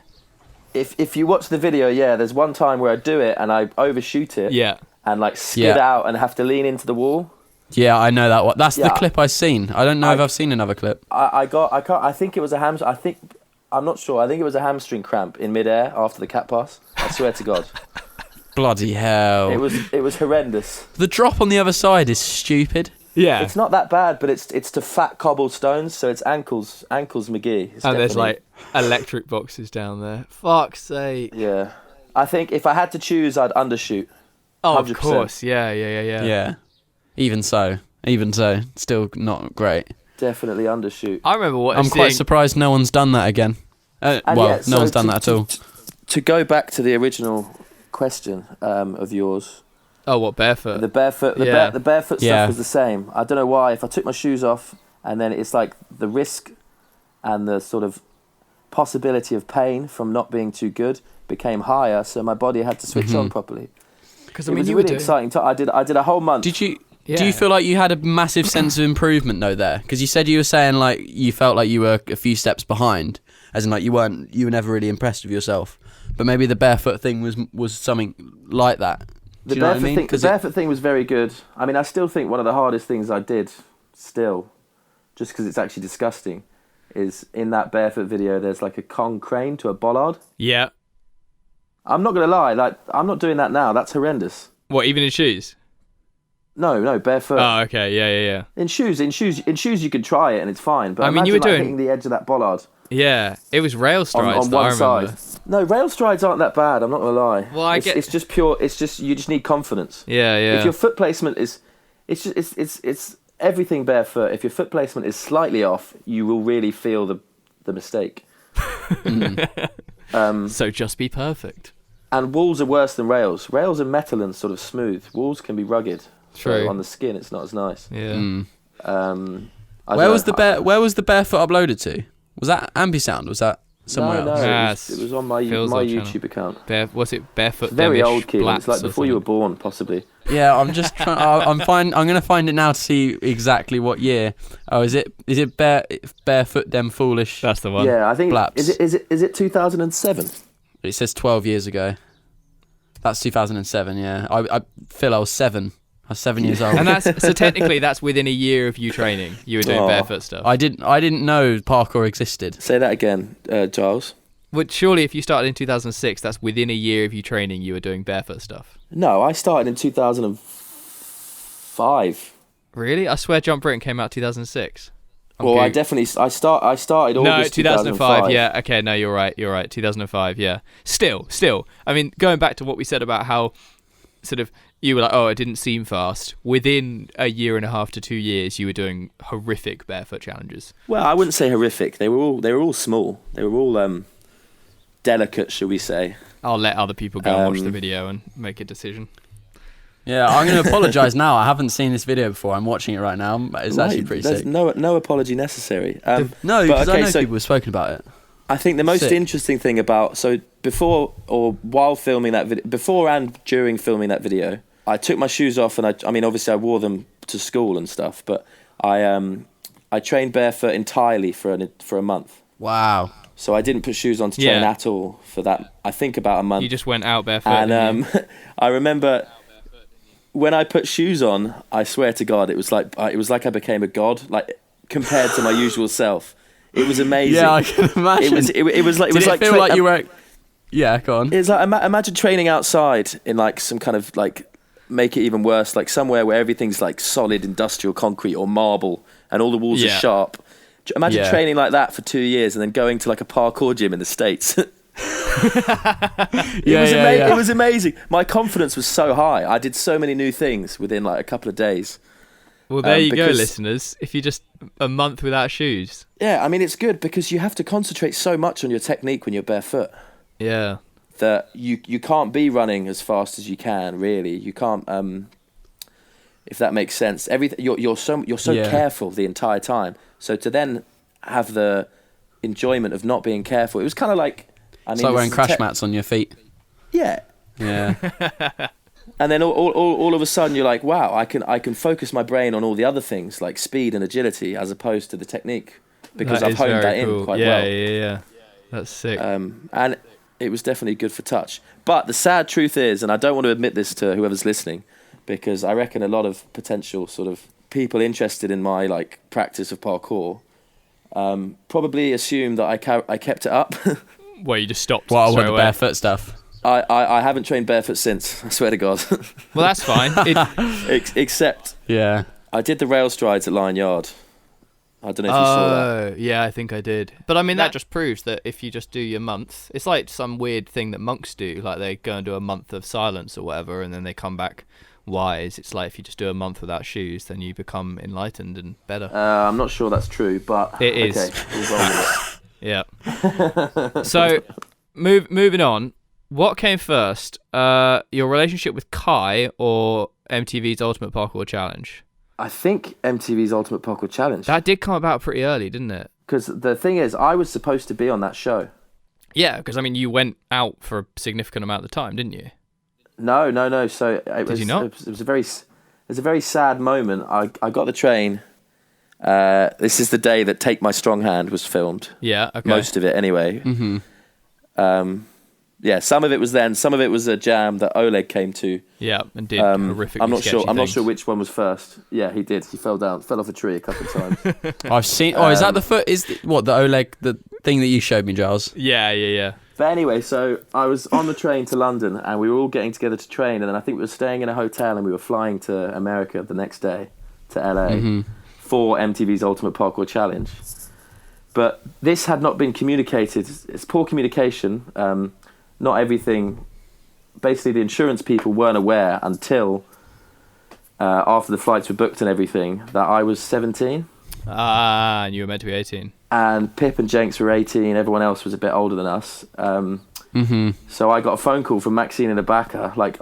If you watch the video, there's one time where I do it and I overshoot it. Yeah. And like skid out and have to lean into the wall. Yeah, I know that one. That's the clip I've seen. I don't know if I've seen another clip. I think it was I'm not sure. I think it was a hamstring cramp in midair after the cat pass. I swear to God. Bloody hell. It was horrendous. The drop on the other side is stupid. Yeah. It's not that bad, but it's to fat cobblestones, so it's ankles McGee. And there's like electric boxes down there. Fuck's sake. Yeah. I think if I had to choose, I'd undershoot. Oh, 100%. of course. Yeah. Yeah. Even so, still not great. Definitely undershoot. I remember I'm quite surprised no one's done that again. No one's done that at all. To go back to the original question of yours. Oh, what, barefoot? The barefoot stuff was the same. I don't know why. If I took my shoes off, and then it's like the risk and the sort of possibility of pain from not being too good became higher, so my body had to switch on properly. Because it was a really exciting time. I did a whole month. Did you? Yeah. Do you feel like you had a massive sense of improvement though there? Because you said you were saying like you felt like you were a few steps behind, as in like you were never really impressed with yourself. But maybe the barefoot thing was something like that. The barefoot thing was very good. I mean, I still think one of the hardest things I did, just because it's actually disgusting, is in that barefoot video. There's like a Kong crane to a bollard. Yeah. I'm not gonna lie, like I'm not doing that now. That's horrendous. What, even in shoes? No, barefoot. Oh, okay, yeah. In shoes, you can try it and it's fine. But I mean, you were doing hitting the edge of that bollard. Yeah, it was rail strides on one side. No, rail strides aren't that bad. I'm not gonna lie. Well, it's just pure. It's just you just need confidence. Yeah. If your foot placement is, it's everything barefoot. If your foot placement is slightly off, you will really feel the mistake. So just be perfect. And walls are worse than rails. Rails are metal and sort of smooth. Walls can be rugged. True. So on the skin, it's not as nice. Yeah. Where was the barefoot uploaded to? Was that Ambisound? Was that? somewhere No, else? it was on my YouTube account. Was it Barefoot? Very Demish old, Keelan. It's like Blats or before you were something? born, possibly. Yeah, I'm just trying. I'm going to find it now to see exactly what year. Oh, is it Barefoot Dem Foolish? That's the one. Yeah, I think. Blaps. Is it 2007? It says 12 years ago. That's 2007. Yeah, Phil, I was 7. I was 7 years old. And so technically that's within a year of you training. You were doing barefoot stuff. I didn't know parkour existed. Say that again, Giles. But surely if you started in 2006, that's within a year of you training, you were doing barefoot stuff. No, I started in 2005. Really? I swear Jump Britain came out 2006. I started August 2005. Yeah, okay, no, you're right. 2005, yeah. Still. I mean, going back to what we said about how sort of you were like, oh, it didn't seem fast. Within a year and a half to 2 years, you were doing horrific barefoot challenges. Well, I wouldn't say horrific. They were all small. They were all delicate, shall we say. I'll let other people go and watch the video and make a decision. Yeah, I'm going to apologise now. I haven't seen this video before. I'm watching it right now. It's actually pretty There's sick. no apology necessary. No, because I know people have spoken about it. I think the most interesting thing about before or while filming that video, before and during filming that video, I took my shoes off and I mean obviously I wore them to school and stuff, but I trained barefoot entirely for a month. Wow. So I didn't put shoes on to train at all for that. I think about a month. You just went out barefoot. And I remember when I put shoes on, I swear to God, it was like I became a god, like compared to my usual self. It was amazing. Yeah, I can imagine. It was like Did it feel like you were? Yeah, go on. It's like imagine training outside in like some kind of like, make it even worse, like somewhere where everything's like solid industrial concrete or marble and all the walls are sharp. Imagine training like that for 2 years and then going to like a parkour gym in the States. It was amazing. My confidence was so high. I did so many new things within like a couple of days. Well, there you go, listeners. If you just a month without shoes. Yeah, I mean, it's good because you have to concentrate so much on your technique when you're barefoot. Yeah. That you can't be running as fast as you can, really. You can't, if that makes sense. Everything you're so careful the entire time. So to then have the enjoyment of not being careful, it was kind of like... It's like wearing crash mats on your feet. Yeah. Yeah. And then all of a sudden you're like, wow, I can focus my brain on all the other things like speed and agility as opposed to the technique because I've honed that in quite well. Yeah. That's sick. And it was definitely good for touch. But the sad truth is, and I don't want to admit this to whoever's listening, because I reckon a lot of potential sort of people interested in my like practice of parkour probably assume that I kept it up. Well, you just stopped. Well, with the barefoot stuff. I haven't trained barefoot since, I swear to God. Well, that's fine. Except I did the rail strides at Lion Yard. I don't know if you saw that. Yeah, I think I did. But I mean, that just proves that if you just do your month, it's like some weird thing that monks do. Like they go and do a month of silence or whatever, and then they come back wise. It's like if you just do a month without shoes, then you become enlightened and better. I'm not sure that's true, but it is. Okay, we'll roll with it. Yeah. So, moving on. What came first? Your relationship with Kai or MTV's Ultimate Parkour Challenge? I think MTV's Ultimate Parkour Challenge. That did come about pretty early, didn't it? Because the thing is, I was supposed to be on that show. Yeah, because I mean, you went out for a significant amount of time, didn't you? No. So did you not? It was a very sad moment. I got the train. This is the day that Take My Strong Hand was filmed. Yeah, okay. Most of it, anyway. Mm-hmm. Yeah, some of it was then. Some of it was a jam that Oleg came to. Yeah, and did horrifically I'm not sure. things. I'm not sure which one was first. Yeah, he did. He fell off a tree a couple of times. I've seen. Is that the foot? The Oleg, the thing that you showed me, Giles? Yeah. But anyway, so I was on the train to London, and we were all getting together to train, and then I think we were staying in a hotel, and we were flying to America the next day, to LA, for MTV's Ultimate Parkour Challenge. But this had not been communicated. It's poor communication. Not everything. Basically, the insurance people weren't aware until after the flights were booked and everything that I was 17. And you were meant to be 18. And Pip and Jenks were 18. Everyone else was a bit older than us. So I got a phone call from Maxine in Ibaka. Like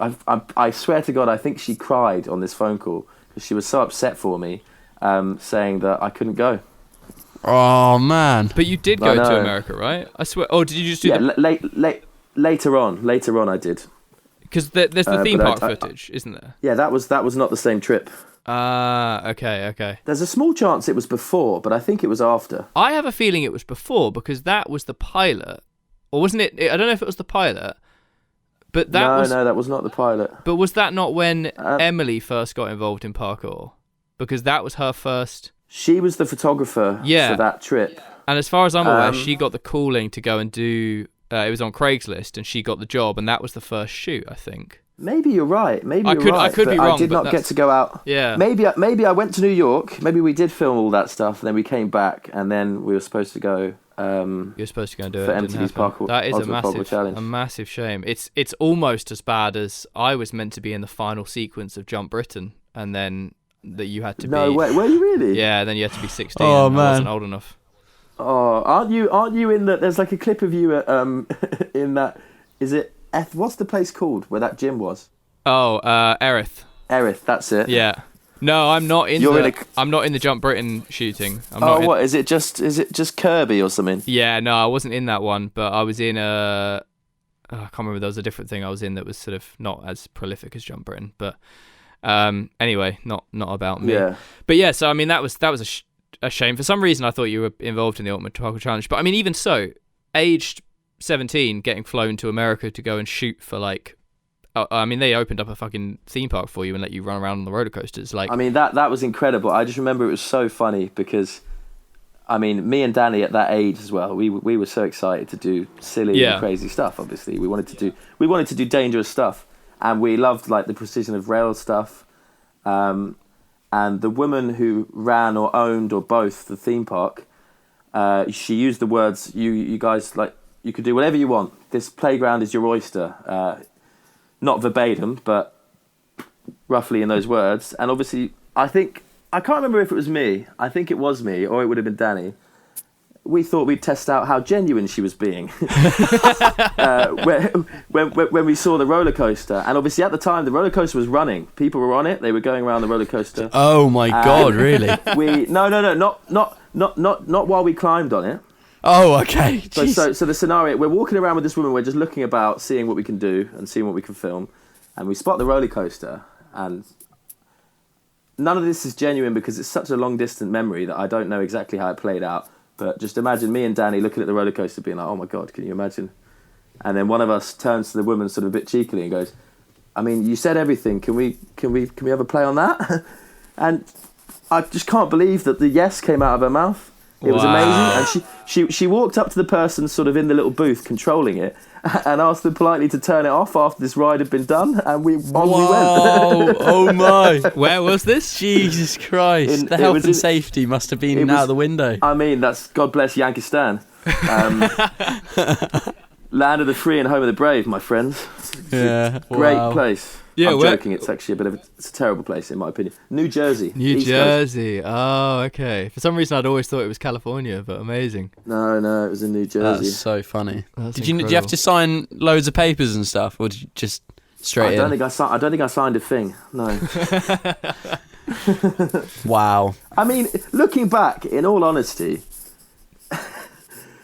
I swear to God, I think she cried on this phone call because she was so upset for me, saying that I couldn't go. Oh man! But you did go to America, right? I swear. Oh, did you just do? Later on, I did. Because there's the theme park footage, isn't there? Yeah, that was not the same trip. Okay. There's a small chance it was before, but I think it was after. I have a feeling it was before because that was the pilot, or wasn't it? I don't know if it was the pilot, but that that was not the pilot. But was that not when Emily first got involved in parkour? Because that was her first. She was the photographer for that trip. And as far as I'm aware, she got the calling to go and do. It was on Craigslist, and she got the job, and that was the first shoot, I think. Maybe you're right. I could be wrong. I did not get to go out. Yeah. Maybe I went to New York. Maybe we did film all that stuff, and then we came back, and then we were supposed to go. You were supposed to go and do it. For MTV's Parkour. That is a massive shame. It's almost as bad as I was meant to be in the final sequence of Jump Britain, and then that you had to be. No way. Were you really? Yeah. Then you had to be 16. Oh and man. I wasn't old enough. Oh, aren't you in that? There's like a clip of you in that. Is it? What's the place called where that gym was? Oh, Erith. Erith, that's it. Yeah. No, I'm not in I'm not in the Jump Britain shooting. What is it? Just Kirby or something? Yeah, no, I wasn't in that one, but I was in I can't remember. There was a different thing I was in that was sort of not as prolific as Jump Britain, but anyway, not about me. Yeah. But yeah, so I mean that was a shame. For some reason, I thought you were involved in the Ultimate Parkour Challenge, but I mean even so, aged 17, getting flown to America to go and shoot for like. I mean, they opened up a fucking theme park for you and let you run around on the roller coasters. Like, I mean, that was incredible. I just remember it was so funny because, I mean, me and Danny at that age as well, we were so excited to do silly and crazy stuff. Obviously, we wanted to do dangerous stuff, and we loved like the precision of rail stuff. And the woman who ran or owned or both the theme park, she used the words, "You guys like you could do whatever you want. This playground is your oyster." Not verbatim, but roughly in those words. And obviously, I can't remember if it was me. I think it was me, or it would have been Danny. We thought we'd test out how genuine she was being when we saw the roller coaster. And obviously, at the time, the roller coaster was running. People were on it. They were going around the roller coaster. Oh my god! Really? Not while we climbed on it. Oh, okay. So the scenario, we're walking around with this woman, we're just looking about, seeing what we can do and seeing what we can film, and we spot the roller coaster, and none of this is genuine because it's such a long distant memory that I don't know exactly how it played out, but just imagine me and Danny looking at the roller coaster being like, oh my god, can you imagine? And then one of us turns to the woman sort of a bit cheekily and goes, I mean, you said everything, can we have a play on that? And I just can't believe that the yes came out of her mouth. It was amazing, and she walked up to the person sort of in the little booth controlling it and asked them politely to turn it off after this ride had been done, and we went. Oh my! Where was this? Jesus Christ! The health and safety must have been out the window. I mean, that's God bless Yankistan. Land of the free and home of the brave, my friends. It's a great place. Yeah, I'm joking. It's actually it's a terrible place in my opinion. New Jersey. New Jersey. Oh, okay. For some reason, I'd always thought it was California, but amazing. No, it was in New Jersey. That's so funny. Did you have to sign loads of papers and stuff, or did you just straight in? I don't think I signed a thing. No. Wow. I mean, looking back, in all honesty,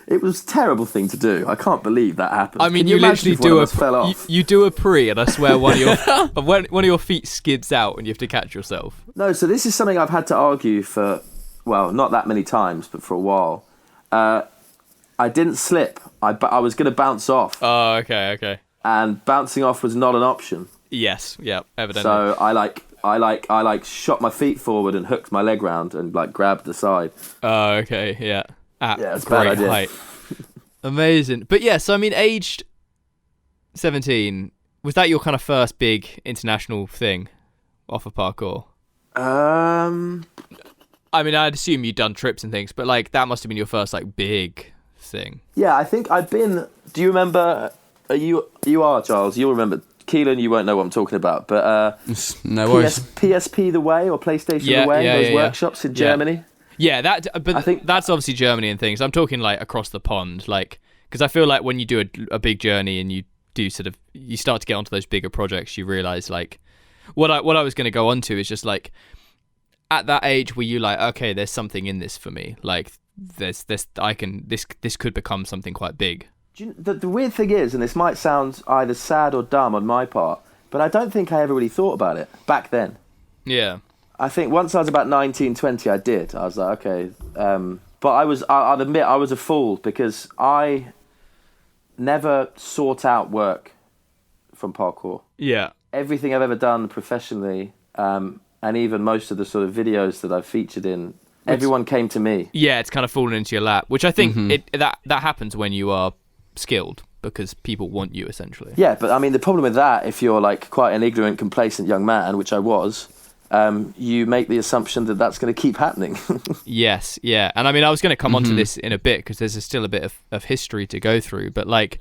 it was a terrible thing to do. I can't believe that happened. I mean, you literally you do a pre, and I swear one of your feet skids out, and you have to catch yourself. No, so this is something I've had to argue for. Well, not that many times, but for a while. I didn't slip. I was going to bounce off. Oh, okay. And bouncing off was not an option. Yes, yeah, evidently. So I shot my feet forward and hooked my leg round and like grabbed the side. Oh, okay, yeah. It's a bad idea. Height. Amazing. But yeah, so I mean, aged 17, was that your kind of first big international thing off of parkour? I mean, I'd assume you'd done trips and things, but like that must have been your first like big thing. Yeah, I think I've been. Do you remember? You are Charles. You'll remember. Keelan, you won't know what I'm talking about, but no worries. PSP the Way or PlayStation the Way, those workshops in Germany. Yeah, but I think that's obviously Germany and things. I'm talking like across the pond, like because I feel like when you do a big journey and you do you start to get onto those bigger projects, you realise like what I was going to go on to is just like at that age where you like, okay, there's something in this for me. Like this could become something quite big. The weird thing is, and this might sound either sad or dumb on my part, but I don't think I ever really thought about it back then. Yeah. I think once I was about 19, 20, I did. I was like, okay. But I'll admit, I was a fool because I never sought out work from parkour. Yeah. Everything I've ever done professionally, and even most of the sort of videos that I've featured in, everyone came to me. Yeah, it's kind of fallen into your lap, which I think that happens when you are skilled, because people want you, essentially. Yeah, but I mean, the problem with that, if you're like quite an ignorant, complacent young man, which I was, you make the assumption that that's going to keep happening. Yes, yeah. And I mean, I was going to come onto this in a bit, because there's still a bit of history to go through, but like...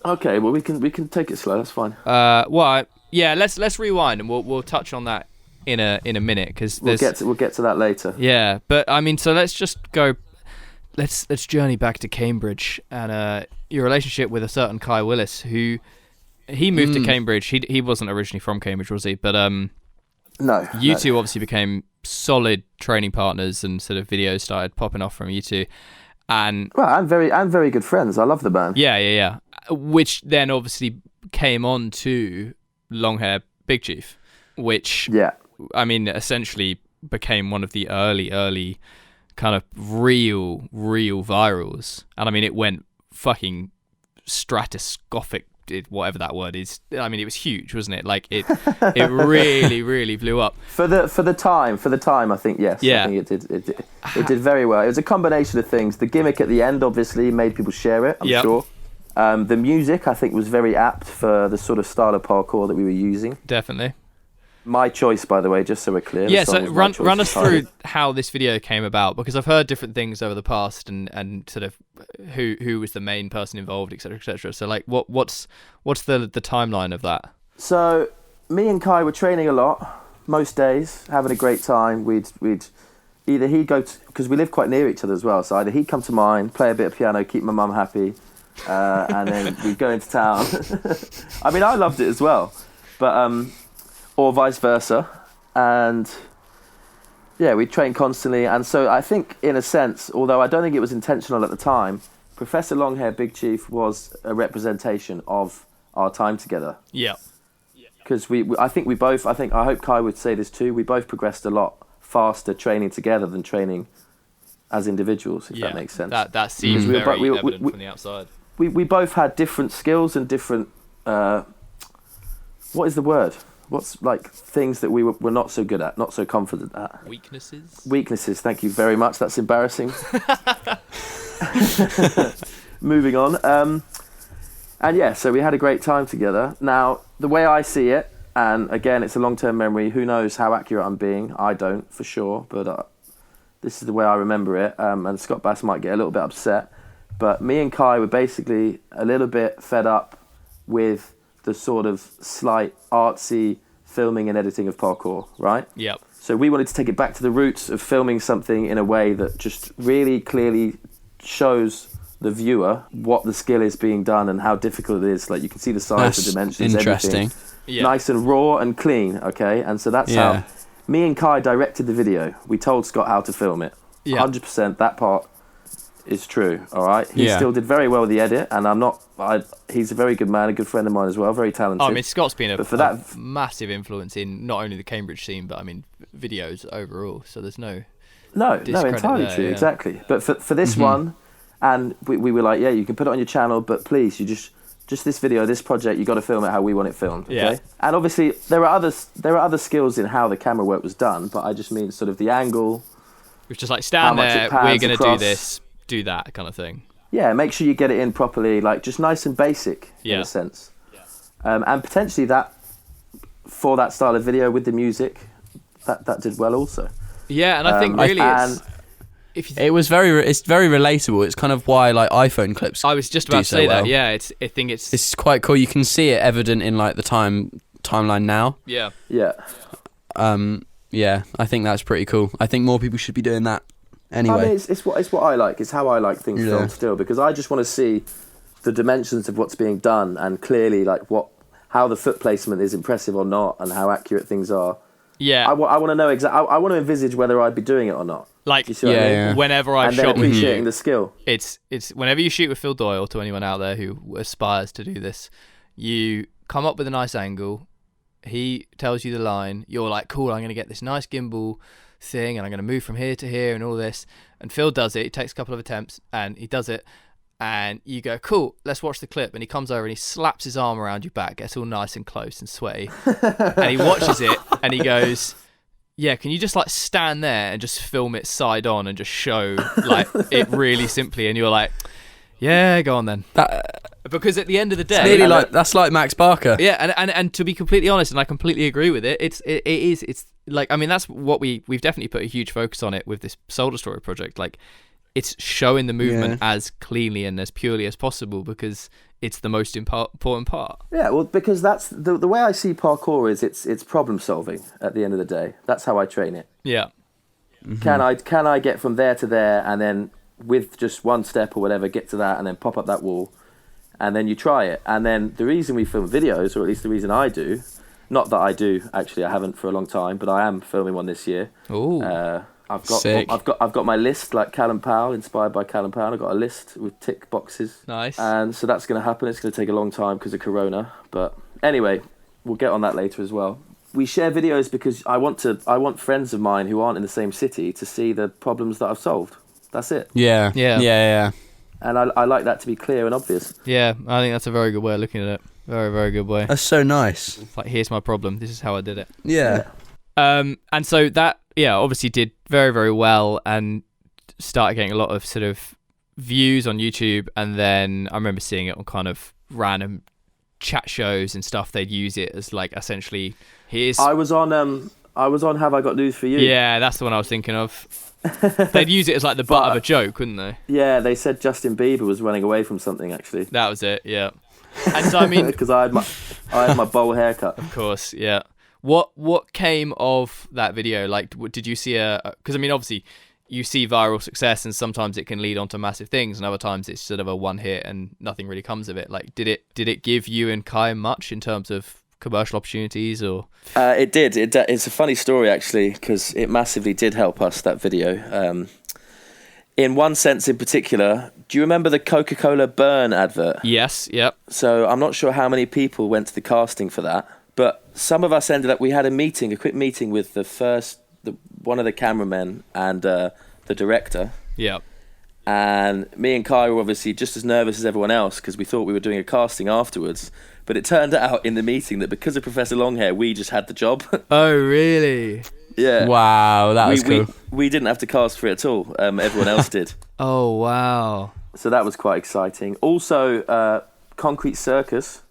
Okay, well, we can take it slow, that's fine. Let's rewind, and we'll touch on that in a minute, because we'll get to that later. Yeah, but I mean, so let's just go... Let's journey back to Cambridge and your relationship with a certain Kai Willis, who he moved to Cambridge. He wasn't originally from Cambridge, was he? But no. You two obviously became solid training partners, and sort of videos started popping off from you two. And well, I'm very good friends. I love the band. Yeah. Which then obviously came on to Longhair Big Chief, which I mean essentially became one of the early kind of real virals. And I mean, it went fucking stratoscopic, whatever that word is. I mean, it was huge, wasn't it? Like it really blew up for the time. I think yes. Yeah. I think it did very well. It was a combination of things. The gimmick at the end obviously made people share it. I'm sure. The music I think was very apt for the sort of style of parkour that we were using. Definitely. My choice, by the way, just so we're clear. Yeah, so run us through how this video came about, because I've heard different things over the past, and sort of who was the main person involved, etc., etc. So like, what's the timeline of that? So me and Kai were training a lot, most days, having a great time. We'd either he'd go because we live quite near each other as well. So either he'd come to mine, play a bit of piano, keep my mum happy, and then we'd go into town. I mean, I loved it as well, but or vice versa, and yeah, we trained constantly. And so I think, in a sense, although I don't think it was intentional at the time, Professor Longhair Big Chief was a representation of our time together. Yeah. Because I hope Kai would say this too, we both progressed a lot faster training together than training as individuals, if that makes sense. That seems very evident from the outside. We both had different skills and different what is the word? What's like things that we were not so good at, not so confident at? Weaknesses, thank you very much. That's embarrassing. Moving on. And yeah, so we had a great time together. Now, the way I see it, and again, it's a long-term memory, who knows how accurate I'm being? I don't, for sure, but this is the way I remember it. And Scott Bass might get a little bit upset. But me and Kai were basically a little bit fed up with the sort of slight artsy filming and editing of parkour, right? Yep. So we wanted to take it back to the roots of filming something in a way that just really clearly shows the viewer what the skill is being done and how difficult it is. Like you can see the size, the dimensions, interesting. Everything. Yeah. Nice and raw and clean, okay? And so that's how me and Kai directed the video. We told Scott how to film it. 100% that part is true, all right? He still did very well with the edit, and he's a very good man, a good friend of mine as well, very talented. Oh, I mean, Scott's been a massive influence in not only the Cambridge scene, but I mean, videos overall, so there's no entirely there, true, exactly. But for this one, and we were like, yeah, you can put it on your channel, but please, you just this video, this project, you got to film it how we want it filmed, okay? Yeah. And obviously, there are other skills in how the camera work was done, but I just mean sort of the angle. It's just like, stand there, we're going to do this, do that kind of thing. Yeah, make sure you get it in properly, like just nice and basic in a sense. And potentially that, for that style of video with the music, that did well also. Yeah, and I think really it's very relatable. It's kind of why like iPhone clips. I was just about to say that. Yeah, it's quite cool. You can see it evident in like the timeline now. Yeah. Yeah. Yeah, I think that's pretty cool. I think more people should be doing that. Anyway, I mean, it's what I like. It's how I like things filmed still, because I just want to see the dimensions of what's being done and clearly like how the foot placement is impressive or not, and how accurate things are. Yeah, I want to know exactly. I want to envisage whether I'd be doing it or not. Like, You see what I mean? whenever I've And then shot with appreciating you, the skill. it's whenever you shoot with Phil Doyle, to anyone out there who aspires to do this, you come up with a nice angle. He tells you the line. You're like, cool, I'm going to get this nice gimbal thing and I'm going to move from here to here and all this. And Phil does it. It takes a couple of attempts and he does it. And you go, cool, let's watch the clip. And he comes over and he slaps his arm around your back, gets all nice and close and sweaty. And he watches it and he goes, yeah, can you just like stand there and just film it side on and just show like it really simply? And you're like, yeah, go on then. Because at the end of the day, it's that's like Max Barker. Yeah, and to be completely honest, and I completely agree with it. It's like, I mean, that's what we've definitely put a huge focus on it with this Soldier Story project. Like, it's showing the movement as cleanly and as purely as possible because it's the most important part. Yeah, well, because that's the way I see parkour is it's problem solving at the end of the day. That's how I train it. Yeah. Mm-hmm. Can I get from there to there and then with just one step or whatever get to that and then pop up that wall, and then you try it. And then the reason we film videos, or at least the reason I do, not that I do actually, I haven't for a long time, but I am filming one this year. Ooh. I've got Sick. I've got my list like Callum Powell, inspired by Callum Powell. I've got a list with tick boxes. Nice. And so that's going to happen. It's going to take a long time because of Corona. But anyway, we'll get on that later as well. We share videos because I want friends of mine who aren't in the same city to see the problems that I've solved. That's it. Yeah. And I like that to be clear and obvious. Yeah, I think that's a very good way of looking at it. Very, very good way. That's so nice. It's like, here's my problem. This is how I did it. Yeah. And so that, obviously did very, very well and started getting a lot of sort of views on YouTube. And then I remember seeing it on kind of random chat shows and stuff. They'd use it as like essentially I was on Have I Got News For You? Yeah, that's the one I was thinking of. They'd use it as like the butt of a joke, wouldn't they? Yeah, they said Justin Bieber was running away from something actually. That was it, yeah. And so I mean, because I had my bowl haircut. Of course, yeah. What came of that video? Like, did you see because I mean, obviously, you see viral success, and sometimes it can lead on to massive things, and other times it's sort of a one hit and nothing really comes of it. Like, did it give you and Kai much in terms of commercial opportunities, or? It did. It's a funny story actually, because it massively did help us, that video. In one sense in particular, do you remember the Coca-Cola Burn advert? Yes, yep. So I'm not sure how many people went to the casting for that, but some of us ended up, we had a quick meeting with one of the cameramen and the director. Yep. And me and Kai were obviously just as nervous as everyone else because we thought we were doing a casting afterwards. But it turned out in the meeting that because of Professor Longhair, we just had the job. Oh, really? Yeah. Wow, that was cool. We didn't have to cast for it at all. Everyone else did. Oh, wow. So that was quite exciting. Also, Concrete Circus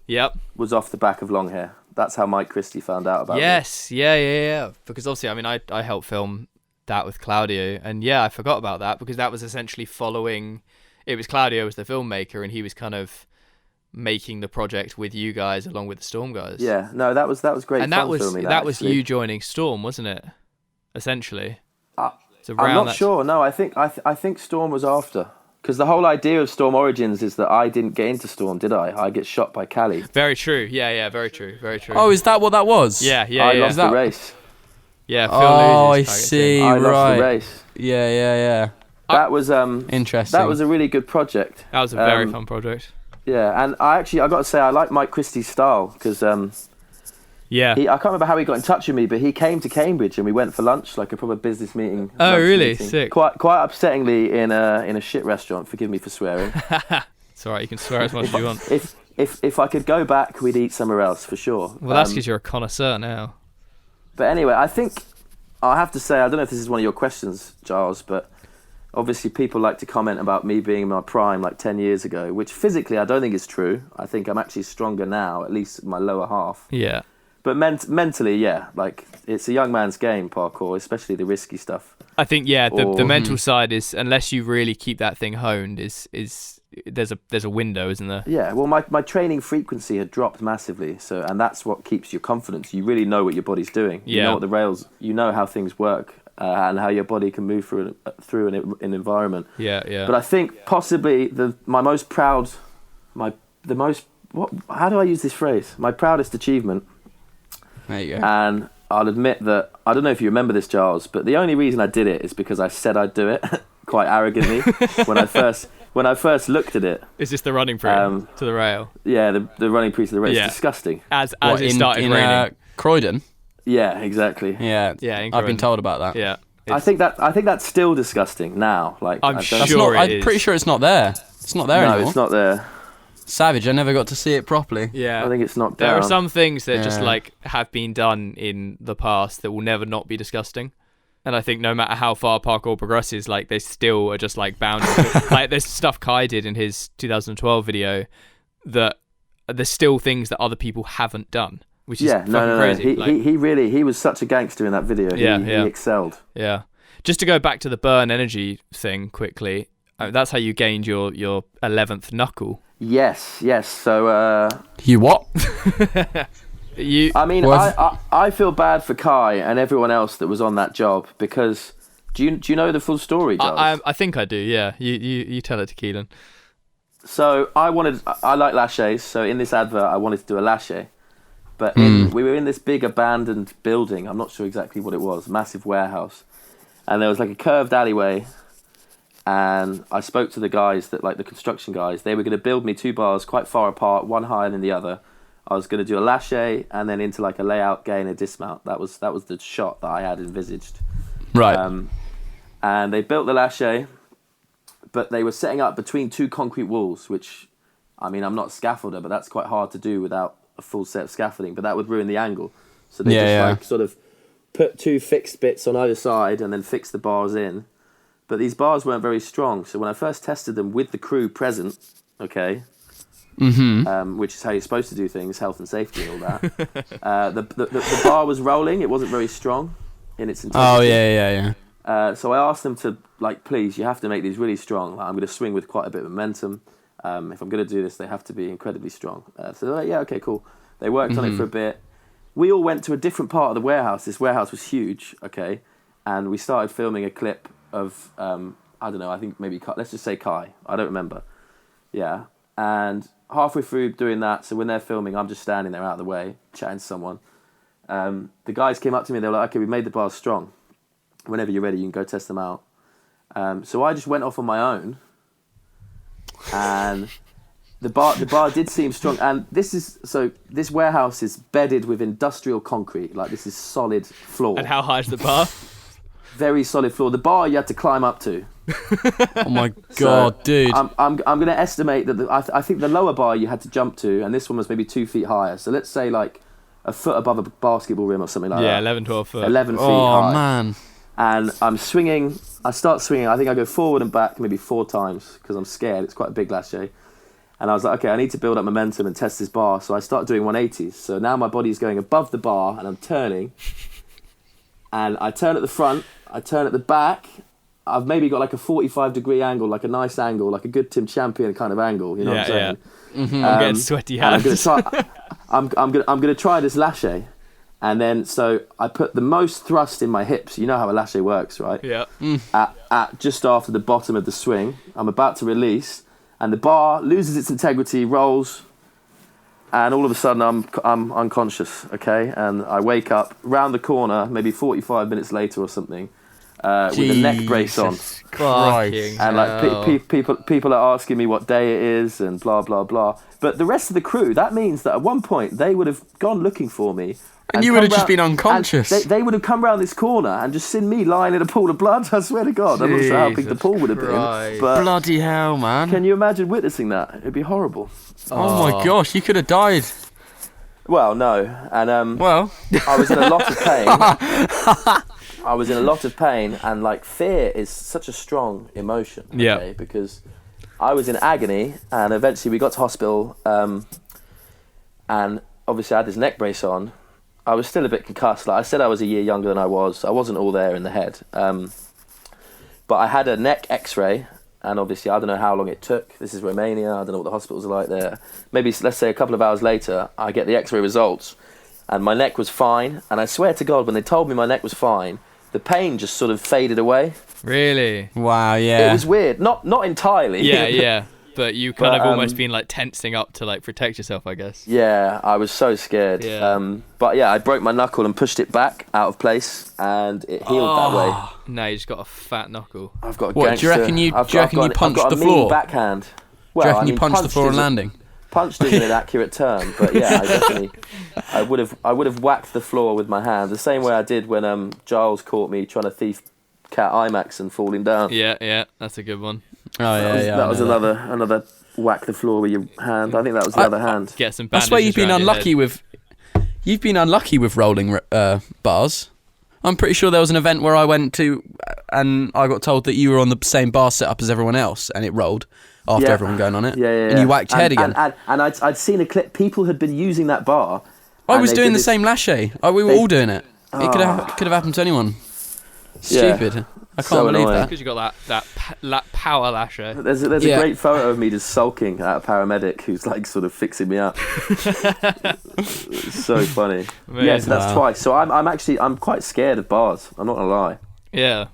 was off the back of Longhair. That's how Mike Christie found out about it. Yes, yeah. Because obviously, I mean, I helped film that with Claudio. And yeah, I forgot about that because that was essentially following... It was Claudio was the filmmaker and he was kind of making the project with you guys along with the Storm guys. Yeah, no, that was great. And fun filming that was you joining Storm, wasn't it? Essentially. I'm not sure. No, I think Storm was after. Because the whole idea of Storm Origins is that I didn't get into Storm, did I? I get shot by Callie. Very true. Yeah, very true. Very true. Oh, is that what that was? Yeah. I lost the race. Yeah, Phil loses. I see. I lost right. the race. Yeah. That was interesting. That was a really good project. That was a very fun project. Yeah, and I got to say I like Mike Christie's style because I can't remember how he got in touch with me, but he came to Cambridge and we went for lunch, like a proper business meeting. Oh, really? Meeting. Sick. Quite upsettingly in a shit restaurant. Forgive me for swearing. It's alright. You can swear as much as you want. If I could go back, we'd eat somewhere else for sure. Well, that's because you're a connoisseur now. But anyway, I think I have to say I don't know if this is one of your questions, Giles, but. Obviously, people like to comment about me being in my prime like 10 years ago, which physically I don't think is true. I think I'm actually stronger now, at least in my lower half. Yeah. But mentally, yeah, like it's a young man's game, parkour, especially the risky stuff. I think, the mental side is, unless you really keep that thing honed, is there's a window, isn't there? Yeah, well, my training frequency had dropped massively, and that's what keeps your confidence. You really know what your body's doing. You know what the rails, you know how things work. And how your body can move through an environment. Yeah. But I think possibly how do I use this phrase? My proudest achievement. There you go. And I'll admit that I don't know if you remember this, Giles, but the only reason I did it is because I said I'd do it quite arrogantly when I first looked at it. Is this the running pre to the rail? Yeah, the running pre to the rail. It's disgusting. As it started raining. Croydon. Yeah, exactly. Yeah. I've been told about that. Yeah. I think that's still disgusting now. Like I'm pretty sure it's not there. It's not there anymore. No, it's not there. Savage. I never got to see it properly. Yeah, I think it's knocked down. There are some things that just like have been done in the past that will never not be disgusting. And I think no matter how far parkour progresses, like they still are just like bound. Like there's stuff Kai did in his 2012 video that there's still things that other people haven't done, which is crazy. He was such a gangster in that video. He excelled. Yeah. Just to go back to the burn energy thing quickly, that's how you gained your 11th knuckle. Yes. So you what? I feel bad for Kai and everyone else that was on that job because do you know the full story, Giles? I think I do. Yeah, you tell it to Keelan. So I like laches. So in this advert, I wanted to do a lache, but we were in this big abandoned building. I'm not sure exactly what it was, massive warehouse, and there was like a curved alleyway. And I spoke to the guys the construction guys. They were going to build me 2 bars quite far apart, one higher than the other. I was going to do a lache and then into like a layout, gain, a dismount. That was the shot that I had envisaged. Right. And they built the lache, but they were setting up between 2 concrete walls, which, I mean, I'm not a scaffolder, but that's quite hard to do without a full set of scaffolding. But that would ruin the angle. So they sort of put 2 fixed bits on either side and then fix the bars in. But these bars weren't very strong. So when I first tested them with the crew present, okay, which is how you're supposed to do things, health and safety and all that, the bar was rolling. It wasn't very strong in its integrity. Oh, yeah. So I asked them to, please, you have to make these really strong. I'm going to swing with quite a bit of momentum. If I'm going to do this, they have to be incredibly strong. So they're like, yeah, okay, cool. They worked on it for a bit. We all went to a different part of the warehouse. This warehouse was huge, okay, and we started filming a clip of, I don't know, I think maybe, let's just say Kai. I don't remember. Yeah. And halfway through doing that, so when they're filming, I'm just standing there out of the way, chatting to someone. The guys came up to me, they were like, okay, we made the bars strong. Whenever you're ready, you can go test them out. So I just went off on my own, and the bar did seem strong. And this warehouse is bedded with industrial concrete, like this is solid floor. And how high is the bar? Very solid floor. The bar you had to climb up to. Oh my god, dude! I'm going to estimate that I think the lower bar you had to jump to, and this one was maybe 2 feet higher. So let's say like a foot above a basketball rim or something like that. Yeah, 11, 12 foot. 11 feet high. Oh man! And I'm swinging. I start swinging. I think I go forward and back maybe 4 times because I'm scared. It's quite a big lache. And I was like, okay, I need to build up momentum and test this bar. So I start doing 180s. So now my body's going above the bar, and I'm turning. And I turn at the front. I turn at the back. I've maybe got like a 45-degree angle, like a nice angle, like a good Tim Champion kind of angle. You know what I'm saying? Yeah. I'm getting sweaty hands. I'm gonna try this lache, and then so I put the most thrust in my hips. You know how a lache works, right? Yeah. At just after the bottom of the swing, I'm about to release, and the bar loses its integrity, rolls, and all of a sudden I'm unconscious. Okay, and I wake up round the corner, maybe 45 minutes later or something. With a neck brace on, and like people are asking me what day it is and blah blah blah. But the rest of the crew, that means that at one point they would have gone looking for me, and you would have just been unconscious. They would have come round this corner and just seen me lying in a pool of blood. I swear to God, I'm not sure how big the pool would have been. But bloody hell, man! Can you imagine witnessing that? It'd be horrible. Oh my gosh, you could have died. Well, no, and I was in a lot of pain. I was in a lot of pain, and like fear is such a strong emotion. Okay, yeah. Because I was in agony, and eventually we got to hospital, and obviously I had this neck brace on. I was still a bit concussed. Like I said, I was a year younger than I was. I wasn't all there in the head. But I had a neck X-ray, and obviously I don't know how long it took. This is Romania. I don't know what the hospitals are like there. Maybe let's say a couple of hours later, I get the X-ray results, and my neck was fine. And I swear to God, when they told me my neck was fine, the pain just sort of faded away. Really? Wow, yeah. It was weird. Not entirely. Yeah. But you kind of almost been like tensing up to like protect yourself, I guess. Yeah, I was so scared. Yeah. But yeah, I broke my knuckle and pushed it back out of place, and it healed that way. No, you just got a fat knuckle. I've got a What, do you reckon you punched the floor? Backhand. Well, do you reckon you punched the floor on landing? Punched isn't an accurate term, but yeah, I would have whacked the floor with my hand the same way I did when Giles caught me trying to thief Cat IMAX and falling down. Yeah, that's a good one. Oh yeah, that was another whack the floor with your hand. I think that was the other hand. Get some bandages. That's where you've been unlucky with. You've been unlucky with rolling bars. I'm pretty sure there was an event where I went to, and I got told that you were on the same bar setup as everyone else, and it rolled after everyone going on it. Yeah. And you whacked your head again. And I'd seen a clip. People had been using that bar. I was doing the same lache. We were all doing it. It could have happened to anyone. Stupid. Yeah. I can't believe that. Because you got that power lasher. There's a great photo of me just sulking at a paramedic who's like sort of fixing me up. It's so funny. Amazing. Yeah, so that's twice. So I'm quite scared of bars. I'm not gonna lie. Yeah.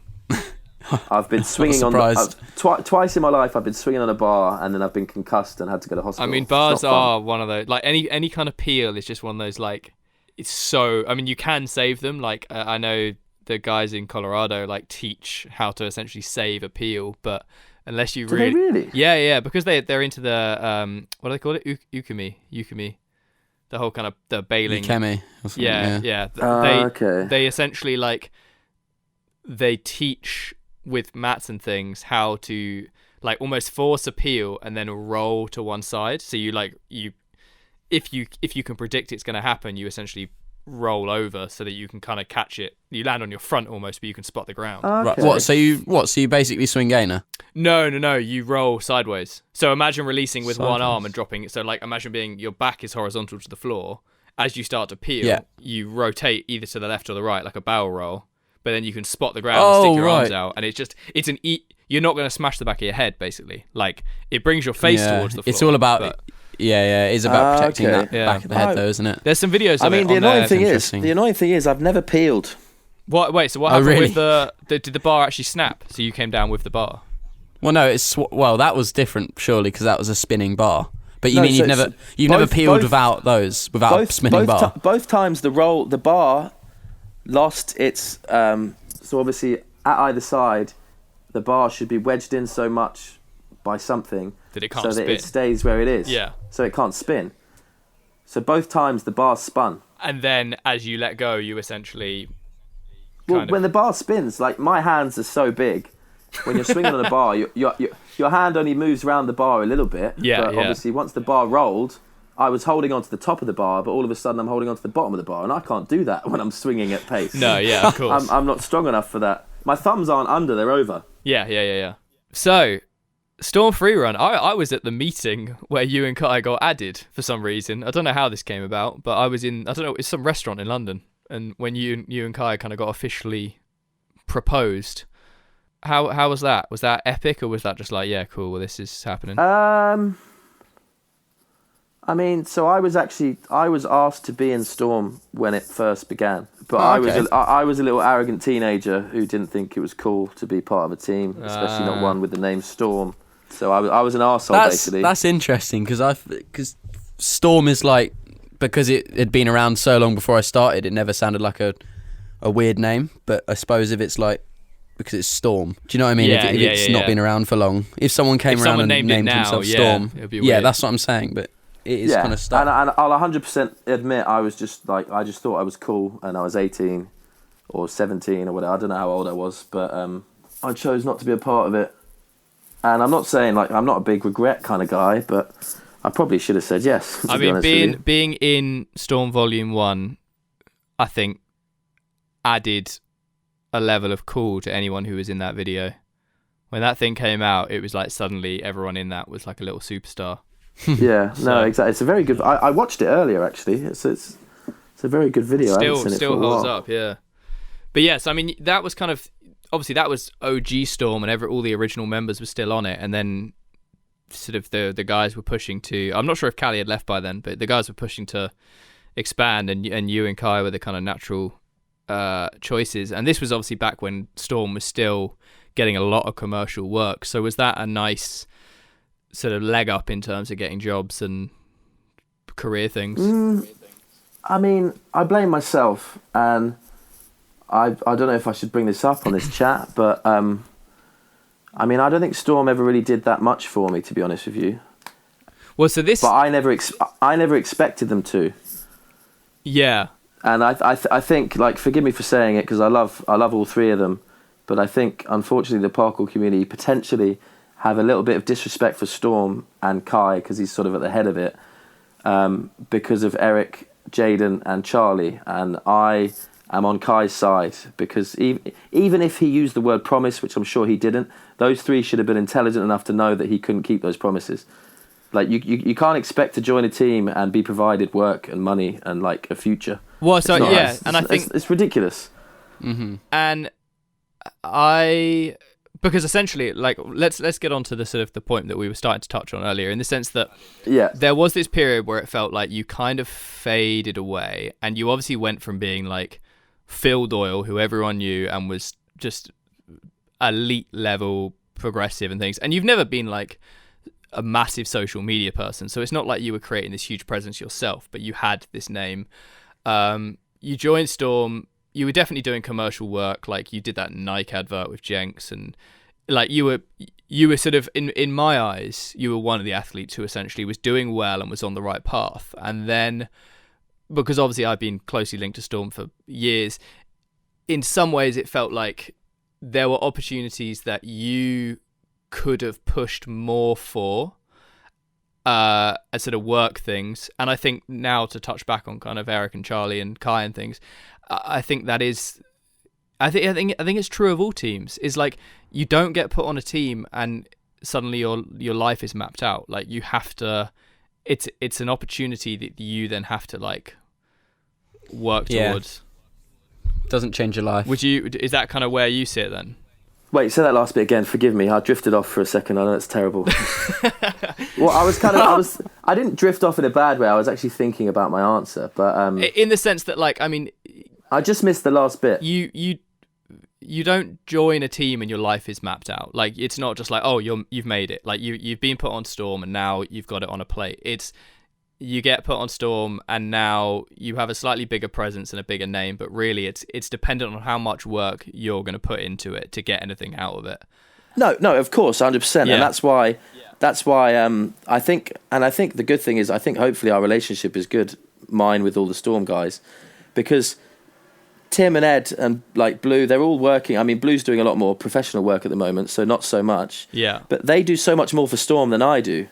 I've been swinging twice in my life. I've been swinging on a bar and then I've been concussed and had to go to hospital. I mean, bars are one of those. Like any kind of peel is just one of those. Like it's so. I mean, you can save them. Like I know. The guys in Colorado like teach how to essentially save a peel, but unless you really? Yeah, because they're into the what do they call it? Ukemi, the whole kind of the bailing. Ukemi. Yeah. They essentially like they teach with mats and things how to like almost force a peel and then roll to one side. So if you can predict it's going to happen, you essentially roll over so that you can kind of catch it. You land on your front almost, but you can spot the ground. Okay. Right. So you basically swing gainer? No. You roll sideways. So imagine releasing with one arm and dropping it. So like imagine your back is horizontal to the floor. As you start to peel, you rotate either to the left or the right, like a barrel roll. But then you can spot the ground and stick your arms out, and you're not going to smash the back of your head. Basically, like it brings your face towards the floor. It's all about. It's about protecting that back of the head, though, isn't it? There's some videos. The annoying thing is, I've never peeled. What? Wait. So what happened with did the bar actually snap? So you came down with the bar? Well, no. That was different, surely, because that was a spinning bar. But you've never peeled without a spinning bar. Both times the bar lost its. So obviously, at either side, the bar should be wedged in so much by something that it can't so spin. That it stays where it is. Yeah. So it can't spin. So both times the bar spun. And then as you let go, you essentially. When the bar spins, like my hands are so big. When you're swinging on a bar, your hand only moves around the bar a little bit. Yeah. But obviously, once the bar rolled, I was holding onto the top of the bar, but all of a sudden I'm holding onto the bottom of the bar, and I can't do that when I'm swinging at pace. No, yeah, of course. I'm not strong enough for that. My thumbs aren't under; they're over. Yeah. So. Storm Freerun. I was at the meeting where you and Kai got added for some reason. I don't know how this came about, but I was it's some restaurant in London, and when you and Kai kind of got officially proposed, how was that? Was that epic, or was that just like, yeah, cool, well, this is happening? I mean, so I was asked to be in Storm when it first began, but I was a little arrogant teenager who didn't think it was cool to be part of a team, especially not one with the name Storm. So I was an arsehole, basically. That's interesting, because Storm is like, because it had been around so long before I started, it never sounded like a weird name. But I suppose if it's like, because it's Storm, do you know what I mean? If it's not been around for long, if someone came around and named himself Storm, it'd be weird. That's what I'm saying. But it is kind of stuff. And I'll 100% admit I just thought I was cool, and I was 18 or 17 or whatever. I don't know how old I was, but I chose not to be a part of it. And I'm not saying like I'm not a big regret kind of guy, but I probably should have said yes. I mean, being in Storm Volume 1, I think added a level of cool to anyone who was in that video. When that thing came out, it was like suddenly everyone in that was like a little superstar. Yeah, no, exactly. It's a very good. I watched it earlier actually. It's a very good video. Still holds up, yeah. But yes, I mean that was kind of obviously that was OG Storm, and all the original members were still on it, and then sort of the guys were pushing to. I'm not sure if Callie had left by then, but the guys were pushing to expand, and you and Kai were the kind of natural choices. And this was obviously back when Storm was still getting a lot of commercial work. So was that a nice sort of leg up in terms of getting jobs and career things? I mean, I blame myself, and I don't know if I should bring this up on this chat, but I mean, I don't think Storm ever really did that much for me, to be honest with you. Well, so this, but I never expected them to. Yeah. And I think, like, forgive me for saying it, because I love all three of them, but I think, unfortunately, the parkour community potentially have a little bit of disrespect for Storm and Kai, because he's sort of at the head of it, because of Eric, Jaden and Charlie. And I am on Kai's side, because even if he used the word promise, which I'm sure he didn't, those three should have been intelligent enough to know that he couldn't keep those promises. Like, you can't expect to join a team and be provided work and money and, like, a future. Well, so yeah, and I think it's ridiculous. Mm-hmm. And because essentially, like, let's get on to the sort of the point that we were starting to touch on earlier, in the sense that there was this period where it felt like you kind of faded away, and you obviously went from being like Phil Doyle, who everyone knew and was just elite level progressive and things, and you've never been like a massive social media person, so it's not like you were creating this huge presence yourself, but you had this name. You joined Storm. You were definitely doing commercial work, like you did that Nike advert with Jenks, and like you were sort of, in my eyes, you were one of the athletes who essentially was doing well and was on the right path. And then, because obviously I've been closely linked to Storm for years, in some ways it felt like there were opportunities that you could have pushed more for, as sort of work things. And I think now, to touch back on kind of Eric and Charlie and Kai and things, I think that is, I think it's true of all teams. Is like, you don't get put on a team and suddenly your life is mapped out. Like, you have to, it's an opportunity that you then have to like work towards. Doesn't change your life. Is that kind of where you sit then? Wait, say that last bit again. Forgive me. I drifted off for a second. I know it's terrible. Well, I didn't drift off in a bad way. I was actually thinking about my answer, but in the sense that, like, I mean, I just missed the last bit. You don't join a team and your life is mapped out. Like, it's not just like, oh, you've made it. Like, you've been put on Storm and now you've got it on a plate. It's, you get put on Storm and now you have a slightly bigger presence and a bigger name, but really it's dependent on how much work you're going to put into it to get anything out of it. No, of course, 100%. Yeah. And that's why I think the good thing is, I think hopefully our relationship is good, mine with all the Storm guys, because Tim and Ed and like Blue, they're all working. I mean, Blue's doing a lot more professional work at the moment, so not so much. Yeah. But they do so much more for Storm than I do.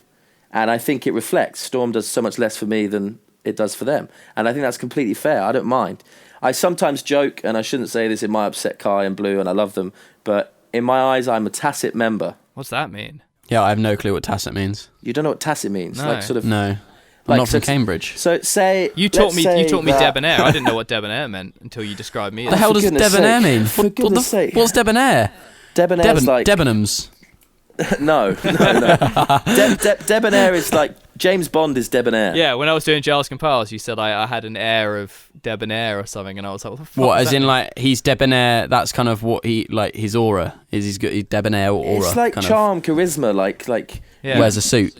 And I think it reflects. Storm does so much less for me than it does for them. And I think that's completely fair. I don't mind. I sometimes joke, and I shouldn't say this, it might upset Kai and Blue, and I love them, but in my eyes, I'm a tacit member. What's that mean? Yeah, I have no clue what tacit means. You don't know what tacit means? No. Like, sort of. No. I'm not from Cambridge. So say you taught me debonair. I didn't know what debonair meant until you described me. What the hell does debonair mean? For goodness sake. What's debonair? Debonair's like Debenhams. No. Debonair is like James Bond is debonair. Yeah, when I was doing Giles Compiles, you said I had an air of debonair or something, and I was like, what the fuck? What, as in like he's debonair? That's kind of what he, like, his aura is. He's debonair aura. It's like kind charm, charisma, like. Yeah. Wears a suit.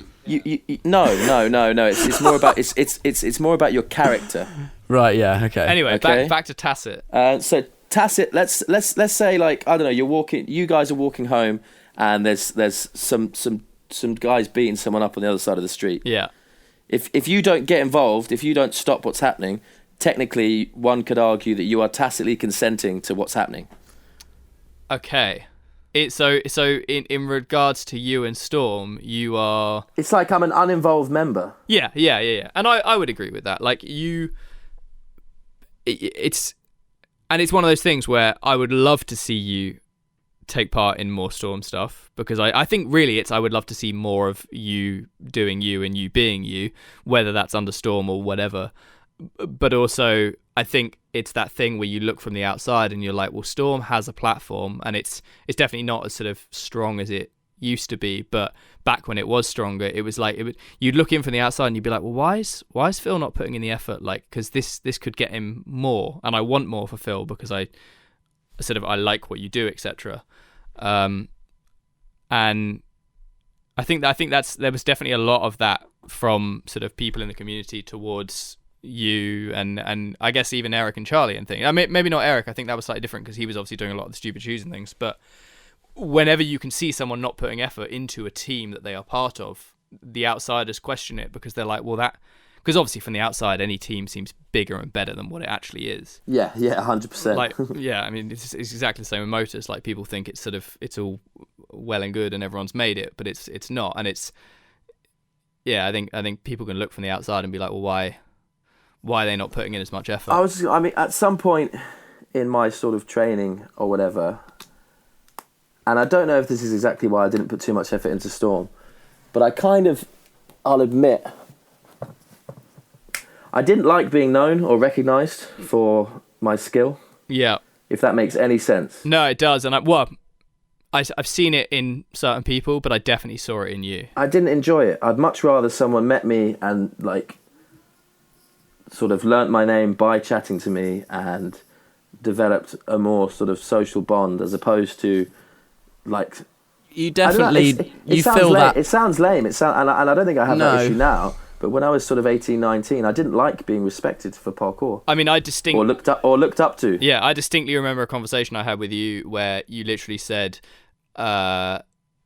No. It's more about it's more about your character. Right. Yeah. Okay. Anyway, okay. Back to tacit. So tacit. Let's say, like, I don't know. You guys are walking home, and there's some guys beating someone up on the other side of the street. Yeah. If you don't get involved, if you don't stop what's happening, technically one could argue that you are tacitly consenting to what's happening. Okay. So in regards to you and Storm, you are. It's like I'm an uninvolved member. Yeah. And I would agree with that. Like, it's one of those things where I would love to see you take part in more Storm stuff, because I think really I would love to see more of you doing you and you being you, whether that's under Storm or whatever. But also, I think it's that thing where you look from the outside and you're like, well, Storm has a platform, and it's definitely not as sort of strong as it used to be. But back when it was stronger, it was like you'd look in from the outside and you'd be like, well, why is Phil not putting in the effort? Like, because this could get him more, and I want more for Phil because I like what you do, etc. And I think there was definitely a lot of that from sort of people in the community towards you and I guess even Eric and Charlie and things. I mean, maybe not Eric. I think that was slightly different because he was obviously doing a lot of the stupid shoes and things. But whenever you can see someone not putting effort into a team that they are part of, the outsiders question it because they're like, well, because obviously from the outside, any team seems bigger and better than what it actually is. Yeah, 100%. Like, yeah, I mean, it's exactly the same with Motus. Like, people think it's all well and good and everyone's made it, but it's not. And I think people can look from the outside and be like, well, why are they not putting in as much effort? I mean, at some point in my sort of training or whatever, and I don't know if this is exactly why I didn't put too much effort into Storm, but I'll admit, I didn't like being known or recognised for my skill. Yeah. If that makes any sense. No, it does. And I've seen it in certain people, but I definitely saw it in you. I didn't enjoy it. I'd much rather someone met me and like sort of learnt my name by chatting to me and developed a more sort of social bond as opposed to like... You definitely... you feel that... It sounds lame. And I don't think I have that issue now. But when I was sort of 18, 19, I didn't like being respected for parkour. I mean, or looked up to. Yeah, I distinctly remember a conversation I had with you where you literally said,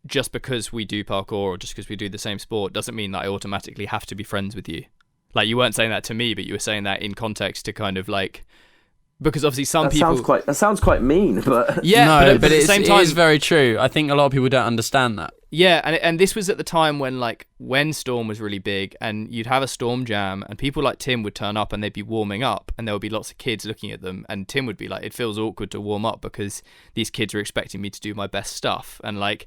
just because we do parkour or just because we do the same sport doesn't mean that I automatically have to be friends with you. Like, you weren't saying that to me, but you were saying that in context to kind of like... Because obviously that sounds quite mean, but... Yeah, no, but at the same time... it is very true. I think a lot of people don't understand that. Yeah, and this was at the time when Storm was really big, and you'd have a Storm jam, and people like Tim would turn up and they'd be warming up, and there would be lots of kids looking at them, and Tim would be like, it feels awkward to warm up because these kids are expecting me to do my best stuff, and like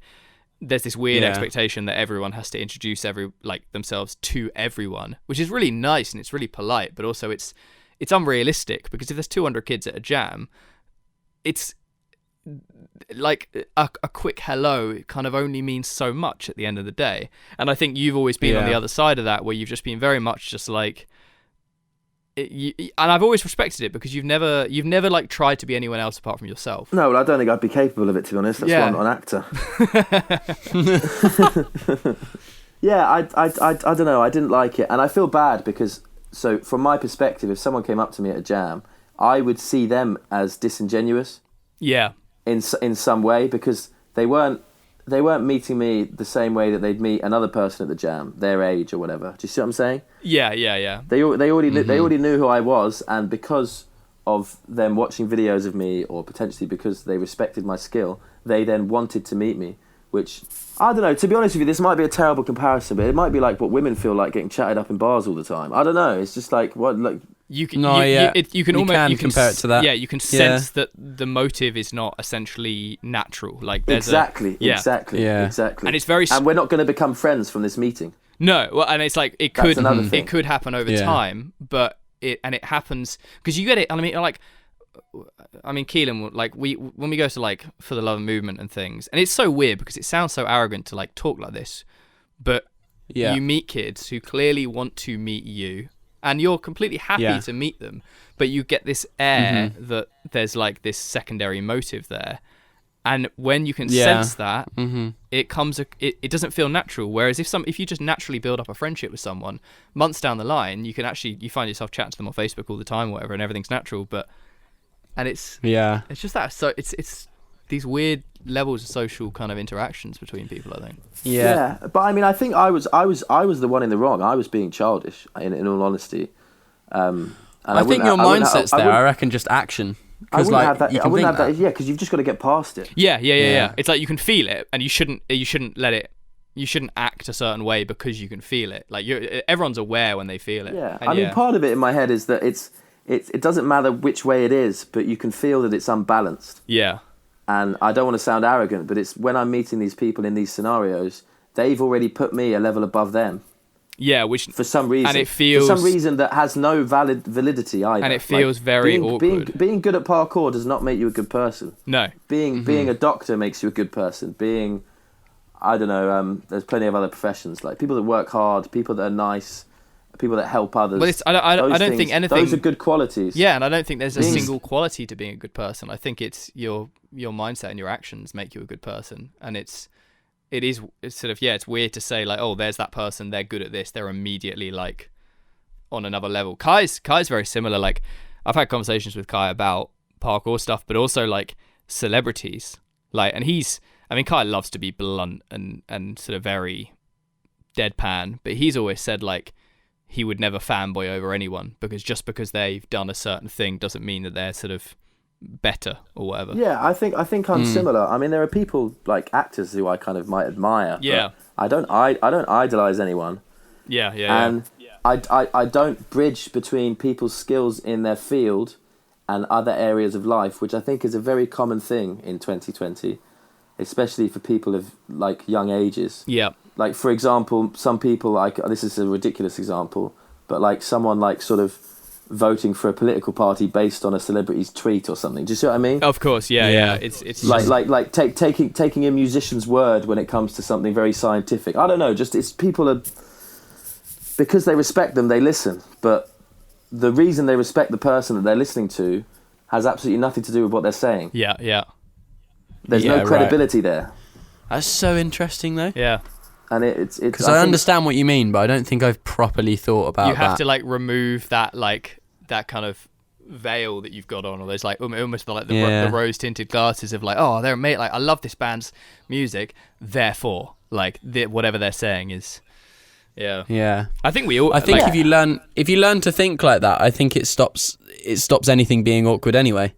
there's this weird expectation that everyone has to introduce themselves to everyone, which is really nice and it's really polite, but also it's unrealistic because if there's 200 kids at a jam, it's like a quick hello kind of only means so much at the end of the day. And I think you've always been on the other side of that, where you've just been very much just like and I've always respected it because you've never like tried to be anyone else apart from yourself. No, well, I don't think I'd be capable of it, to be honest. That's why I'm not an actor. Yeah, I don't know. I didn't like it, and I feel bad because, so from my perspective, if someone came up to me at a jam, I would see them as disingenuous. Yeah. In some way, because they weren't meeting me the same way that they'd meet another person at the jam, their age or whatever. Do you see what I'm saying? Yeah. They already knew who I was, and because of them watching videos of me, or potentially because they respected my skill, they then wanted to meet me. Which, I don't know, to be honest with you, this might be a terrible comparison, but it might be like what women feel like getting chatted up in bars all the time. I don't know. It's just like what like. You can compare it to that. Yeah, you can sense that the motive is not essentially natural. Like there's exactly. And it's very. And we're not going to become friends from this meeting. No, well, and it's like it could happen over time, but it happens because you get it. I mean, Keelan, like when we go to like For the Love and Movement and things, and it's so weird because it sounds so arrogant to like talk like this, but you meet kids who clearly want to meet you. And you're completely happy to meet them, but you get this air that there's like this secondary motive there. And when you can sense that, it comes. It doesn't feel natural. Whereas if you just naturally build up a friendship with someone, months down the line, you find yourself chatting to them on Facebook all the time, or whatever, and everything's natural. It's just that. So it's these weird levels of social kind of interactions between people, I think. Yeah, but I mean, I think I was the one in the wrong. I was being childish, in all honesty. And I think your mindset's there. I reckon just action. I wouldn't have that. I wouldn't have that. Yeah, because you've just got to get past it. Yeah. It's like you can feel it, and you shouldn't let it. You shouldn't act a certain way because you can feel it. Like everyone's aware when they feel it. Yeah, I mean, part of it in my head is that it doesn't matter which way it is, but you can feel that it's unbalanced. Yeah. And I don't want to sound arrogant, but it's when I'm meeting these people in these scenarios, they've already put me a level above them. Yeah, which for some reason, and it feels for some reason that has no validity either. And it feels very awkward. Being good at parkour does not make you a good person. No. Being a doctor makes you a good person. I don't know. There's plenty of other professions, like people that work hard, people that are nice, people that help others. Well, I don't think anything. Those are good qualities. Yeah, and I don't think there's a single quality to being a good person. I think it's your mindset and your actions make you a good person, and it's it's sort of, it's weird to say like, oh, there's that person, they're good at this, they're immediately like on another level. Kai's very similar. Like, I've had conversations with Kai about parkour stuff, but also like celebrities. Like, and Kai loves to be blunt and sort of very deadpan, but he's always said like he would never fanboy over anyone, because just because they've done a certain thing doesn't mean that they're sort of better or whatever. Yeah, I think I'm similar. I mean, there are people like actors who I kind of might admire. Yeah. I don't idolize anyone. Yeah. And I don't bridge between people's skills in their field and other areas of life, which I think is a very common thing in 2020, especially for people of like young ages. Yeah. Like, for example, some people, like, this is a ridiculous example, but like someone like sort of voting for a political party based on a celebrity's tweet or something. Do you see what I mean? Of course, yeah. It's like taking a musician's word when it comes to something very scientific. I don't know, just it's people are, because they respect them, they listen. But the reason they respect the person that they're listening to has absolutely nothing to do with what they're saying. Yeah. There's no credibility there. That's so interesting, though. Yeah. And it's because I understand what you mean, but I don't think I've properly thought about that. You have to like remove that kind of veil that you've got on, or there's like almost like the rose tinted glasses of like, oh, they're mate, like I love this band's music, therefore like whatever they're saying is. Yeah. I think we all. I think if you learn to think like that, I think it stops anything being awkward anyway.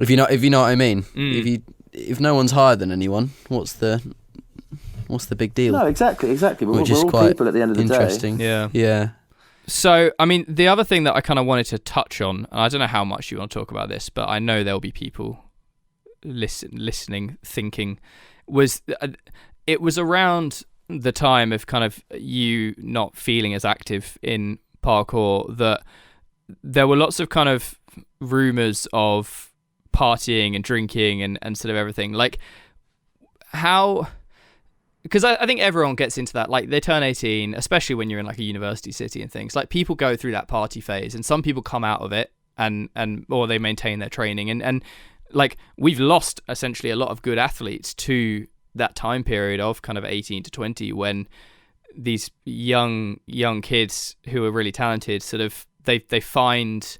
If you know what I mean. If no one's higher than anyone, what's the big deal? No, exactly. We're all people at the end of the interesting. day. Yeah. So, I mean, the other thing that I kind of wanted to touch on, and I don't know how much you want to talk about this, but I know there'll be people listening, thinking, it was around the time of kind of you not feeling as active in parkour that there were lots of kind of rumours of partying and drinking and sort of everything. Like, how... Because I think everyone gets into that, like they turn 18, especially when you're in like a university city and things. Like people go through that party phase, and some people come out of it and or they maintain their training, and like we've lost essentially a lot of good athletes to that time period of kind of 18 to 20, when these young kids who are really talented sort of they find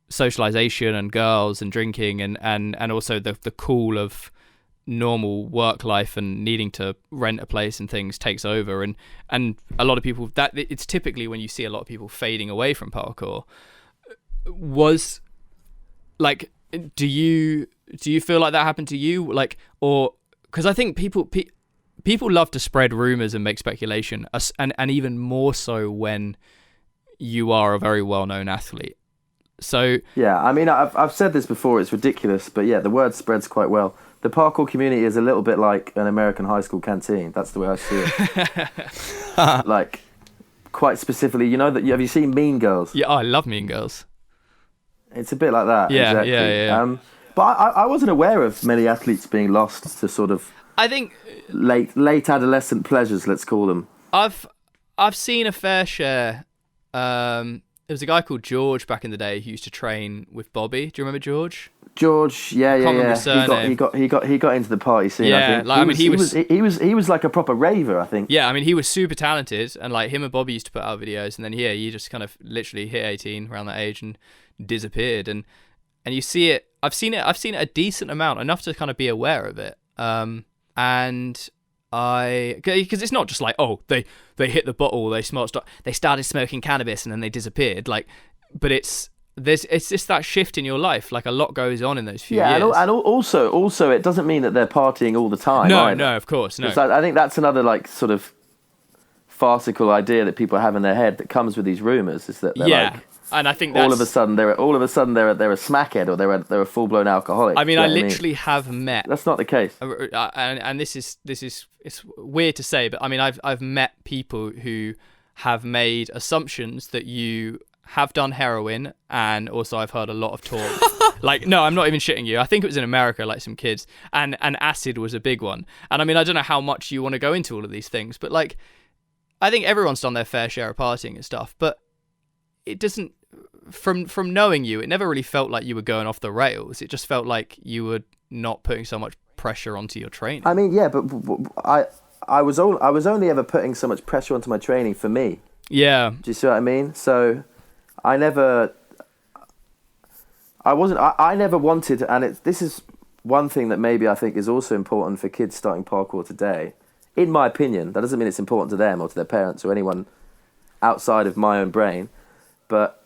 socialization and girls and drinking and also the cool of normal work life and needing to rent a place and things takes over, and a lot of people, that it's typically when you see a lot of people fading away from parkour. Was like, do you feel like that happened to you, like, or because I think people love to spread rumors and make speculation, and even more so when you are a very well-known athlete. So yeah, I mean, I've said this before, it's ridiculous, but yeah, the word spreads quite well. The parkour community is a little bit like an American high school canteen. That's the way I see it. Like, quite specifically, you know, have you seen Mean Girls? Yeah, I love Mean Girls. It's a bit like that. Yeah, exactly. yeah. But I wasn't aware of many athletes being lost to sort of, I think, late adolescent pleasures, let's call them. I've seen a fair share. There was a guy called George back in the day who used to train with Bobby. Do you remember George? George, yeah. He got into the party scene. Yeah, I think. he was like a proper raver, I think. Yeah, I mean, he was super talented, and like him and Bobby used to put out videos, and then he just kind of literally hit 18 around that age and disappeared, and you see it. I've seen it a decent amount, enough to kind of be aware of it. And because it's not just like, oh, they hit the bottle, they started smoking cannabis and then they disappeared, like, but it's just that shift in your life, like a lot goes on in those few years. And also it doesn't mean that they're partying all the time. No, of course, no. I think that's another like sort of farcical idea that people have in their head that comes with these rumors, is that they're like, and I think all of a sudden they're a smackhead, or they're a full blown alcoholic. I mean, I literally have met. That's not the case. And this is it's weird to say, but I mean, I've met people who have made assumptions that you have done heroin, and also I've heard a lot of talk. Like, no, I'm not even shitting you. I think it was in America, like some kids, and acid was a big one. And I mean, I don't know how much you want to go into all of these things, but like, I think everyone's done their fair share of partying and stuff, but it doesn't. From knowing you, it never really felt like you were going off the rails. It just felt like you were not putting so much pressure onto your training. I mean, yeah, but I was only ever putting so much pressure onto my training for me. Yeah. Do you see what I mean? So I never wanted, and this is one thing that maybe I think is also important for kids starting parkour today. In my opinion, that doesn't mean it's important to them or to their parents or anyone outside of my own brain, but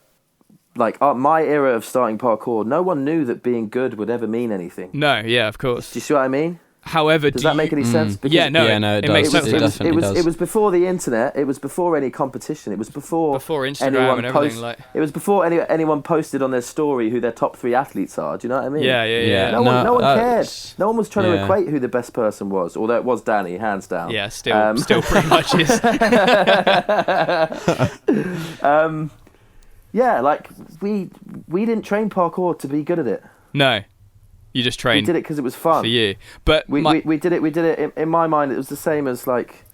like my era of starting parkour, no one knew that being good would ever mean anything. No, yeah, of course. Do you see what I mean? However, does that make any sense? Because it makes sense. It was before the internet. It was before any competition. It was before Instagram and everything. It was before anyone posted on their story who their top 3 athletes are. Do you know what I mean? Yeah. No one cared. No one was trying to equate who the best person was, although it was Danny, hands down. Yeah, still pretty much is. Yeah, like we didn't train parkour to be good at it. No. You just trained. We did it because it was fun for you. But we did it. In my mind, it was the same as like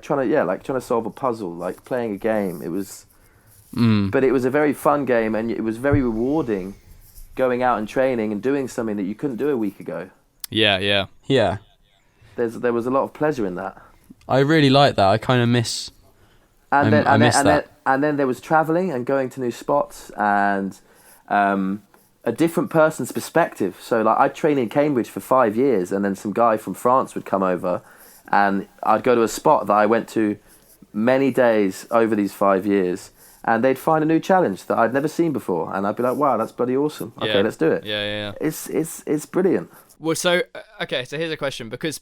trying to solve a puzzle, like playing a game. It was, but it was a very fun game, and it was very rewarding, going out and training and doing something that you couldn't do a week ago. Yeah. There was a lot of pleasure in that. I really like that. I kind of miss. And then there was traveling and going to new spots and a different person's perspective. So like I'd train in Cambridge for 5 years, and then some guy from France would come over, and I'd go to a spot that I went to many days over these 5 years, and they'd find a new challenge that I'd never seen before, and I'd be like, wow, that's bloody awesome. Okay, let's do it. Yeah. It's brilliant. Well, so here's a question, because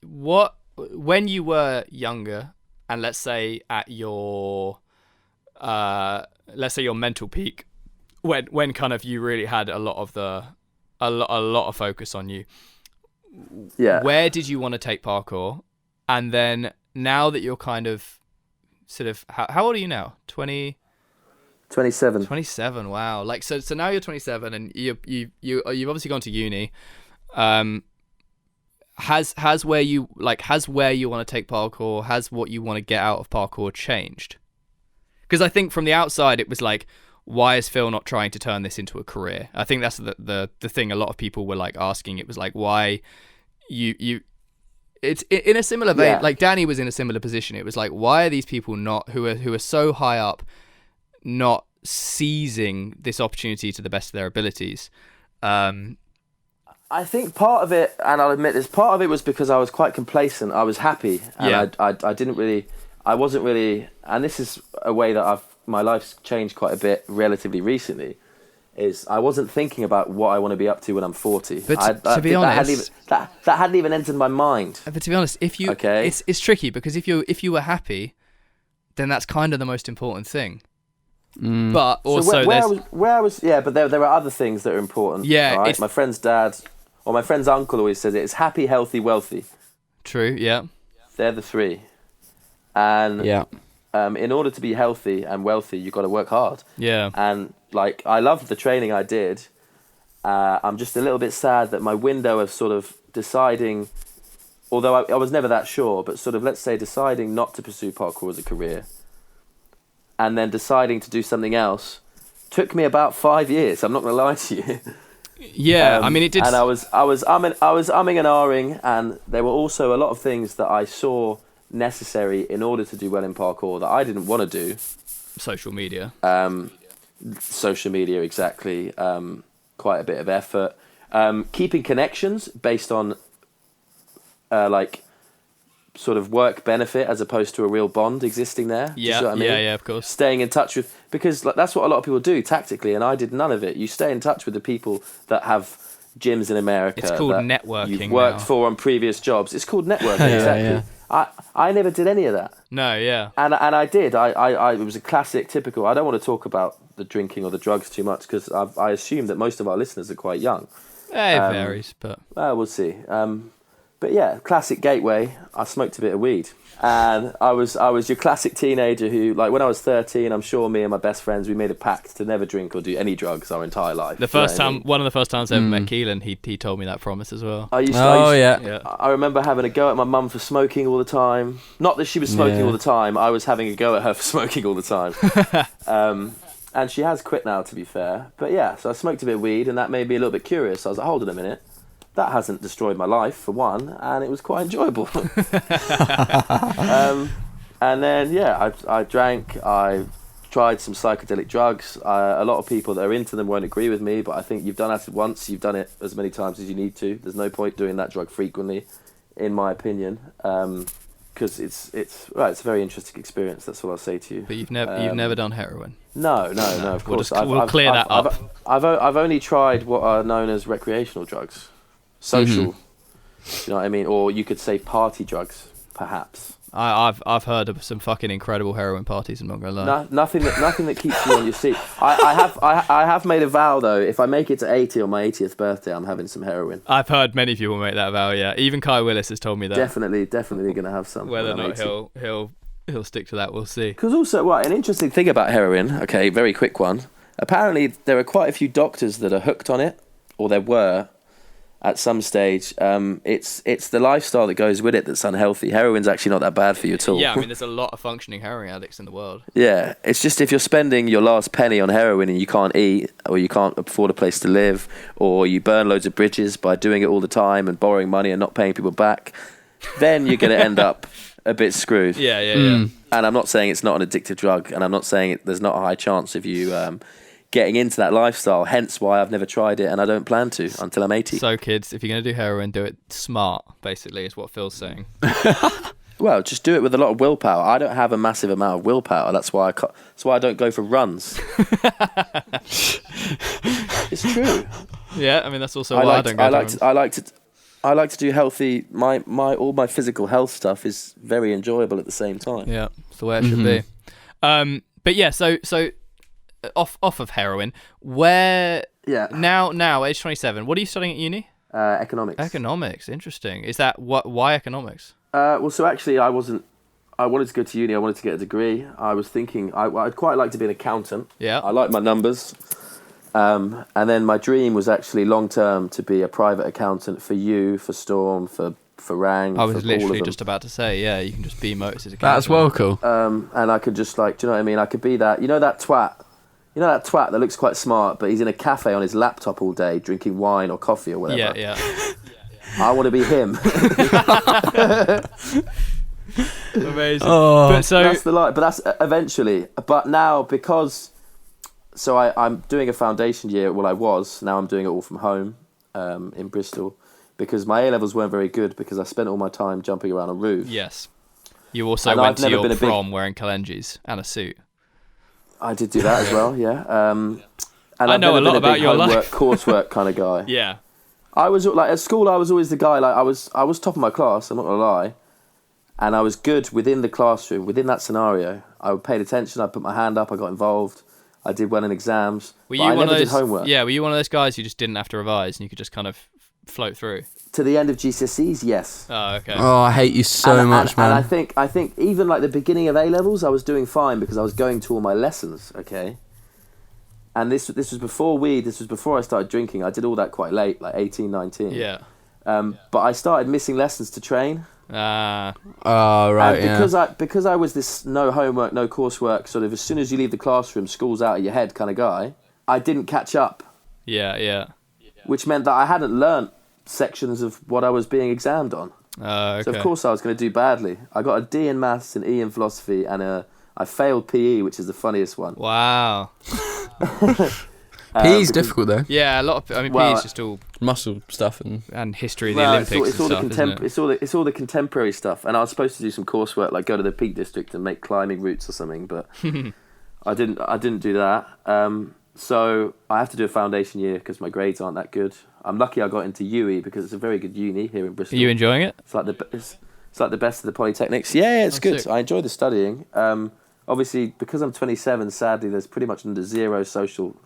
when you were younger, and let's say at your mental peak, when kind of you really had a lot of focus on you, where did you want to take parkour? And then now that you're kind of sort of how old are you now? 27. Wow. Like so now you're 27, and you've obviously gone to uni. Has where you want to take parkour, has what you want to get out of parkour changed? Because I think from the outside it was like, why is Phil not trying to turn this into a career? I think that's the thing a lot of people were like asking. It was like, why you it's in a similar vein. Like Danny was in a similar position. It was like, why are these people not who are so high up not seizing this opportunity to the best of their abilities? I think part of it, and I'll admit this, part of it was because I was quite complacent. I was happy, and I wasn't really, and this is a way that my life's changed quite a bit relatively recently, is I wasn't thinking about what I want to be up to when I'm 40. But to be honest, that hadn't even entered my mind. But to be honest, it's tricky, because if you were happy, then that's kind of the most important thing. But also but there are other things that are important. Yeah, right? My friend's dad or my friend's uncle always says it's happy, healthy, wealthy. True. Yeah. They're the three. And in order to be healthy and wealthy, you've got to work hard. Yeah. And like, I loved the training I did. I'm just a little bit sad that my window of sort of deciding, although I was never that sure, but sort of, let's say, deciding not to pursue parkour as a career and then deciding to do something else took me about 5 years. I'm not going to lie to you. Yeah, I mean, it did. And I was umming and ahhing, and there were also a lot of things that I saw necessary in order to do well in parkour that I didn't want to do. Social media. Social media, exactly. Quite a bit of effort. Keeping connections based on like sort of work benefit as opposed to a real bond existing there. Yeah, you see what I mean? yeah, of course. Staying in touch with, because like, that's what a lot of people do tactically, and I did none of it. You stay in touch with the people that have gyms in America. It's called networking. You've worked for on previous jobs. It's called networking. Exactly. Yeah. I never did any of that. No, yeah. And I did. I it was a classic, typical. I don't want to talk about the drinking or the drugs too much because I assume that most of our listeners are quite young. It varies, but we'll see. But yeah, classic gateway. I smoked a bit of weed, and I was your classic teenager who, like, when I was 13, I'm sure me and my best friends, we made a pact to never drink or do any drugs our entire life. One of the first times I ever met Keelan, he told me that promise as well. I remember having a go at my mum for smoking all the time. Not that she was smoking all the time. I was having a go at her for smoking all the time. And she has quit now, to be fair. But yeah, so I smoked a bit of weed, and that made me a little bit curious. I was like, hold on a minute. that hasn't destroyed my life, for one, and it was quite enjoyable. And then, I drank, I tried some psychedelic drugs. A lot of people that are into them won't agree with me, but I think you've done acid once, you've done it as many times as you need to. There's no point doing that drug frequently, in my opinion, because it's a very interesting experience. That's all I'll say to you. But you've never done heroin? No. Of course, we'll clear that up. I've only tried what are known as recreational drugs, social. You know what I mean? Or you could say party drugs, perhaps. I've heard of some fucking incredible heroin parties. I'm not gonna lie. Nothing that keeps you on your seat. I have made a vow though. If I make it to 80 on my 80th birthday, I'm having some heroin. I've heard many people make that vow. Yeah, even Kai Willis has told me that. Definitely gonna have some. Whether or not he'll stick to that, we'll see. Because also, an interesting thing about heroin. Okay, very quick one. Apparently, there are quite a few doctors that are hooked on it, or there were. At some stage, it's the lifestyle that goes with it that's unhealthy. Heroin's actually not that bad for you at all. Yeah, I mean, there's a lot of functioning heroin addicts in the world. Yeah, it's just if you're spending your last penny on heroin and you can't eat, or you can't afford a place to live, or you burn loads of bridges by doing it all the time and borrowing money and not paying people back, then you're going to end up a bit screwed. Yeah. And I'm not saying it's not an addictive drug, and I'm not saying there's not a high chance of you getting into that lifestyle, hence why I've never tried it and I don't plan to until I'm 80. So kids, if you're going to do heroin, do it smart, basically, is what Phil's saying. Well, just do it with a lot of willpower. I don't have a massive amount of willpower. That's why I don't go for runs. It's true. Yeah, I mean, that's also why I don't go for runs. I like to do healthy. All my physical health stuff is very enjoyable at the same time. Yeah, it's the way it should be. But yeah, so off of heroin, where now age 27, what are you studying at uni? Economics, interesting. Is that why economics? Well, so actually I wanted to go to uni. I wanted to get a degree. I was thinking I'd quite like to be an accountant. Yeah, I like my numbers. And then my dream was actually long term to be a private accountant for you, for Storm, for Rang. I was literally just about to say, yeah, you can just be Motus' accountant. That's well cool. And I could just do you know what I mean? I could be that. You know that twat that looks quite smart, but he's in a cafe on his laptop all day drinking wine or coffee or whatever. Yeah. I want to be him. Amazing. Oh. But so that's the light. But that's eventually. But now, because I'm doing a foundation year. Well, I was. Now I'm doing it all from home in Bristol, because my A-levels weren't very good because I spent all my time jumping around a roof. Yes. You also went to your prom wearing kalengis and a suit. I did do that as well, yeah. And I know a lot about your life. Coursework kind of guy. Yeah. I was at school. I was always the guy. I was top of my class. I'm not gonna lie, and I was good within the classroom, within that scenario. I paid attention. I put my hand up. I got involved. I did well in exams. I never did homework. Yeah, were you one of those guys who just didn't have to revise and you could just kind of float through? To the end of GCSEs, yes. Oh, okay. Oh, I hate you so much, man. And I think even like the beginning of A-levels, I was doing fine because I was going to all my lessons, okay? And this was before weed, this was before I started drinking. I did all that quite late, like 18, 19. Yeah. But I started missing lessons to train. Oh, right, and because I was this no homework, no coursework, sort of as soon as you leave the classroom, school's out of your head kind of guy, I didn't catch up. Yeah. Which meant that I hadn't learnt sections of what I was being examined on. Okay. So of course I was going to do badly. I got a D in maths, an E in philosophy, and I failed PE, which is the funniest one. Wow. PE's difficult though. Yeah, a lot of. PE is just all muscle stuff and history of the Olympics. It's all the contemporary stuff. And I was supposed to do some coursework, like go to the Peak District and make climbing routes or something, but I didn't do that. So I have to do a foundation year because my grades aren't that good. I'm lucky I got into UE because it's a very good uni here in Bristol. Are you enjoying it? It's like the best of the polytechnics. Yeah, it's good. Sick. I enjoy the studying. Obviously, because I'm 27, sadly, there's pretty much zero social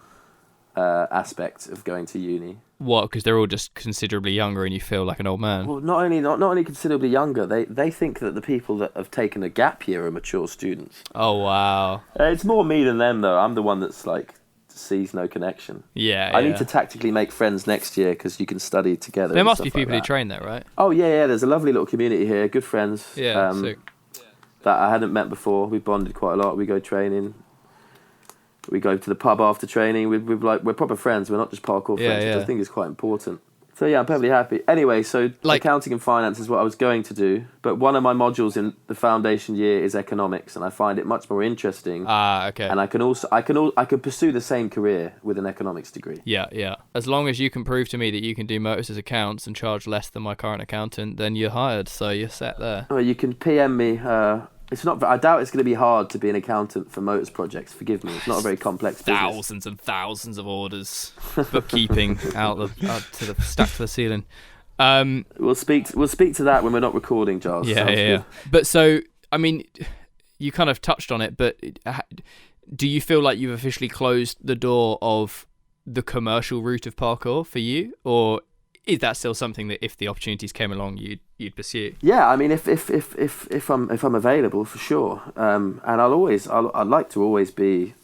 aspect of going to uni. What? Because they're all just considerably younger and you feel like an old man? Well, not only considerably younger, they think that the people that have taken a gap year are mature students. Oh, wow. It's more me than them, though. I'm the one that's like sees no connection. Yeah, I need to tactically make friends next year because you can study together. There must be people who train there, right? Oh, yeah. There's a lovely little community here. Good friends. Yeah, sick. That I hadn't met before. We bonded quite a lot. We go training. We go to the pub after training. We're proper friends. We're not just parkour friends, which I think is quite important. So yeah, I'm perfectly happy. Anyway, so accounting and finance is what I was going to do, but one of my modules in the foundation year is economics, and I find it much more interesting. Okay. And I can pursue the same career with an economics degree. Yeah. As long as you can prove to me that you can do Motus's accounts and charge less than my current accountant, then you're hired. So you're set there. Well, you can PM me. It's not. I doubt it's going to be hard to be an accountant for Motus projects. Forgive me. It's not a very complex business. Thousands and thousands of orders, bookkeeping out to the stacked to the ceiling. We'll speak to that when we're not recording, Giles. Yeah. But so, I mean, you kind of touched on it, but do you feel like you've officially closed the door of the commercial route of parkour for you, or is that still something that if the opportunities came along, you'd pursue? Yeah, I mean, if I'm available, for sure. And I'd like to always be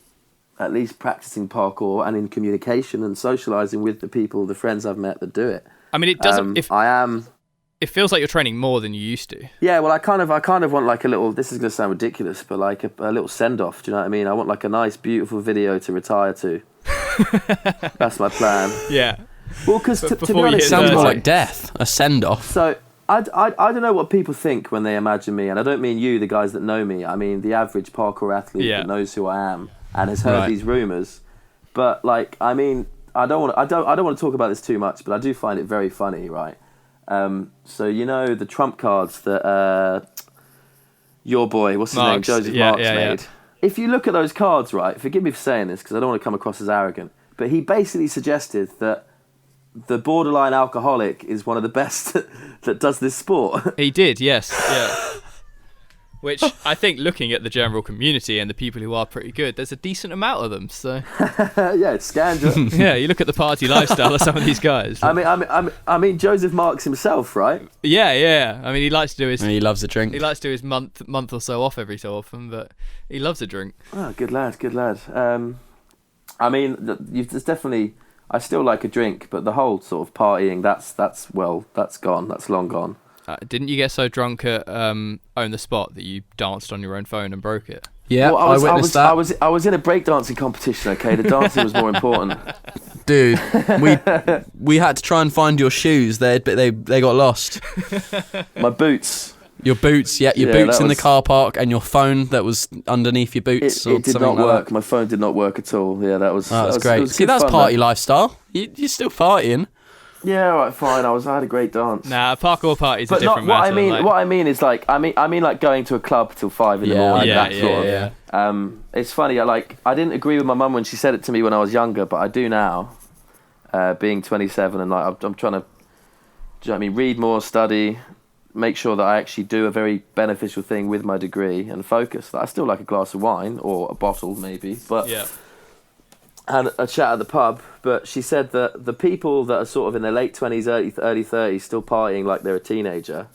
at least practicing parkour and in communication and socialising with the friends I've met that do it. I mean, it doesn't. It feels like you're training more than you used to. Yeah, well, I kind of want like a little. This is going to sound ridiculous, but like a little send off. Do you know what I mean? I want like a nice, beautiful video to retire to. That's my plan. Yeah. Well, because to be honest, it sounds more like death, a send-off. So I don't know what people think when they imagine me, and I don't mean you, the guys that know me. I mean the average parkour athlete that knows who I am and has heard these rumours. But like, I mean, I don't want to talk about this too much, but I do find it very funny, right? So you know the trump cards that your boy, what's his name, Joseph Marks made. If you look at those cards, right? Forgive me for saying this because I don't want to come across as arrogant, but he basically suggested that the borderline alcoholic is one of the best that does this sport. He did, yes. Yeah. Which I think, looking at the general community and the people who are pretty good, there's a decent amount of them. So yeah, it's scandal. Yeah, you look at the party lifestyle of some of these guys. I mean, Joseph Marks himself, right? Yeah. I mean, he likes to do his. He loves a drink. He likes to do his month or so off every so often, but he loves a drink. Oh, good lad. I mean, there's definitely. I still like a drink, but the whole sort of partying, that's gone. That's long gone. Didn't you get so drunk at Own the Spot that you danced on your own phone and broke it? Yeah, well, I witnessed that. I was in a breakdancing competition, okay? The dancing was more important. Dude, we had to try and find your shoes. They got lost. My boots. Your boots, your boots in the car park and your phone that was underneath your boots. It did not work. My phone did not work at all. Yeah, that was great. See, that's party lifestyle. You're still partying. Yeah, all right, fine. I had a great dance. Nah, parkour parties are different matter. What I mean is like I mean like going to a club till 5 in the morning. Yeah. It's funny. I didn't agree with my mum when she said it to me when I was younger, but I do now. Being 27 and like I'm trying to, do you know what I mean? Read more, study. Make sure that I actually do a very beneficial thing with my degree and focus. I still like a glass of wine or a bottle maybe, but and a chat at the pub. But she said that the people that are sort of in their late 20s, early 30s, still partying like they're a teenager,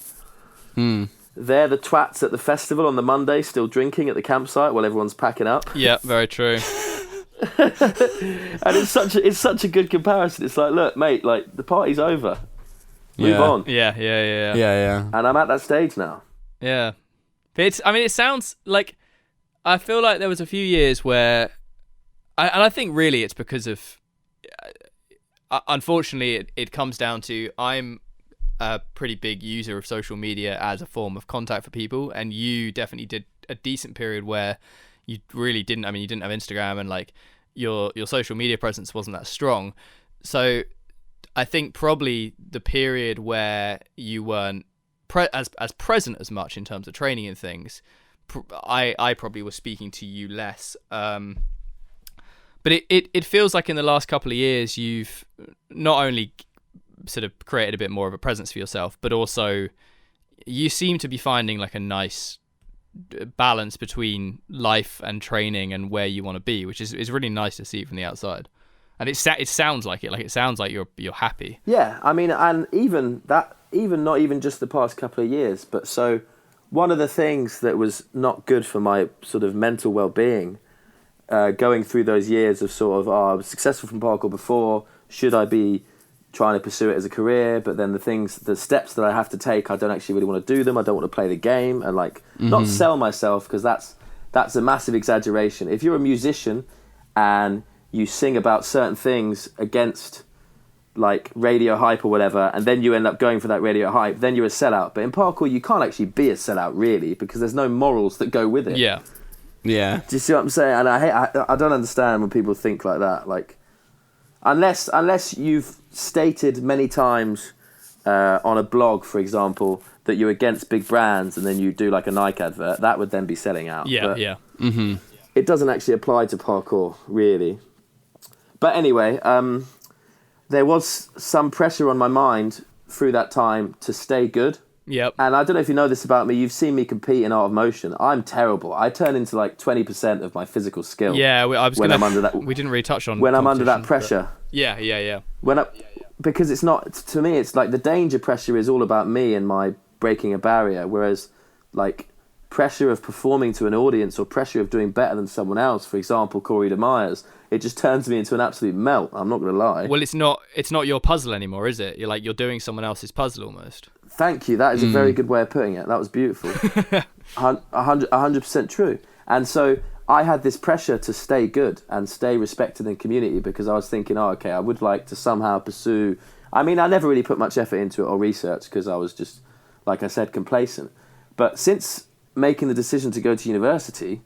they're the twats at the festival on the Monday, still drinking at the campsite while everyone's packing up. Yeah, very true. And it's such a good comparison. It's like, look, mate, like the party's over. Move on. Yeah. And I'm at that stage now. Yeah. But it sounds like, I feel like there was a few years where, I think really it's because of, unfortunately it comes down to, I'm a pretty big user of social media as a form of contact for people, and you definitely did a decent period where you really didn't, you didn't have Instagram and like your social media presence wasn't that strong. So I think probably the period where you weren't as present as much in terms of training and things, I probably was speaking to you less. But it feels like in the last couple of years you've not only sort of created a bit more of a presence for yourself, but also you seem to be finding like a nice balance between life and training and where you want to be, which is really nice to see from the outside. And it sounds like it. Like it sounds like you're happy. Yeah, I mean, and even not even just the past couple of years, but so one of the things that was not good for my sort of mental well-being, going through those years of sort of, I was successful from parkour before, should I be trying to pursue it as a career? But then the steps that I have to take, I don't actually really want to do them. I don't want to play the game and like not sell myself, because that's a massive exaggeration. If you're a musician and you sing about certain things against like radio hype or whatever, and then you end up going for that radio hype, then you're a sellout. But in parkour, you can't actually be a sellout really, because there's no morals that go with it. Yeah. Do you see what I'm saying? And I don't understand when people think like that. Like, unless you've stated many times on a blog, for example, that you're against big brands, and then you do like a Nike advert, that would then be selling out. Yeah. Mm-hmm. It doesn't actually apply to parkour really. But anyway, there was some pressure on my mind through that time to stay good. Yep. And I don't know if you know this about me. You've seen me compete in Art of Motion. I'm terrible. I turn into like 20% of my physical skill. Yeah, I'm under that. We didn't really touch on when I'm under that pressure. Yeah. Because it's not, to me, it's like the danger pressure is all about me and my breaking a barrier, whereas like pressure of performing to an audience or pressure of doing better than someone else, for example, Corey DeMeyers, it just turns me into an absolute melt. I'm not going to lie. Well, it's not your puzzle anymore, is it? You're doing someone else's puzzle almost. Thank you. That is a very good way of putting it. That was beautiful. 100% true. And so I had this pressure to stay good and stay respected in community, because I was thinking, okay, I would like to somehow pursue... I mean, I never really put much effort into it or research, because I was just, like I said, complacent. But since making the decision to go to university,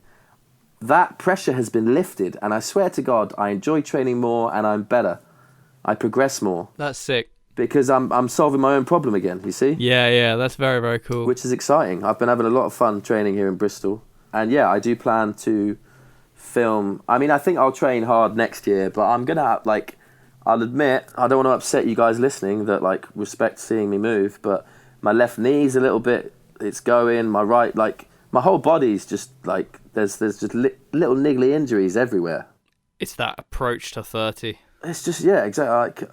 that pressure has been lifted, and I swear to God, I enjoy training more and I'm better. I progress more. That's sick. Because I'm solving my own problem again, you see? Yeah, that's very, very cool. Which is exciting. I've been having a lot of fun training here in Bristol. And yeah, I do plan to film. I mean, I think I'll train hard next year, but I'm going to, like, I'll admit, I don't want to upset you guys listening that, like, respect seeing me move, but my left knee's a little bit, it's going, my right, like, my whole body's just, like, there's just little niggly injuries everywhere. It's that approach to 30. It's just, yeah, exactly, like...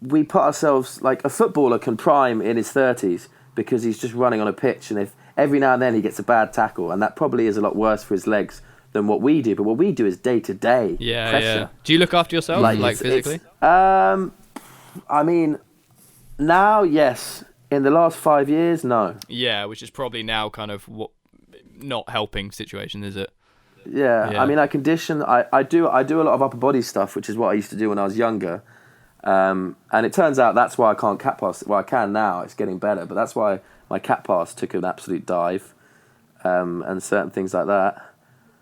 We put ourselves, like a footballer can prime in his 30s because he's just running on a pitch, and if every now and then he gets a bad tackle, and that probably is a lot worse for his legs than what we do, but what we do is day-to-day pressure. Yeah. Do you look after yourself, like physically? I mean, now, yes. In the last 5 years, no. Yeah, which is probably now kind of what not helping situation, is it? Yeah. I mean, I condition, I do a lot of upper body stuff, which is what I used to do when I was younger. And it turns out that's why I can't cat pass. Well, I can now. It's getting better, but that's why my cat pass took an absolute dive, and certain things like that.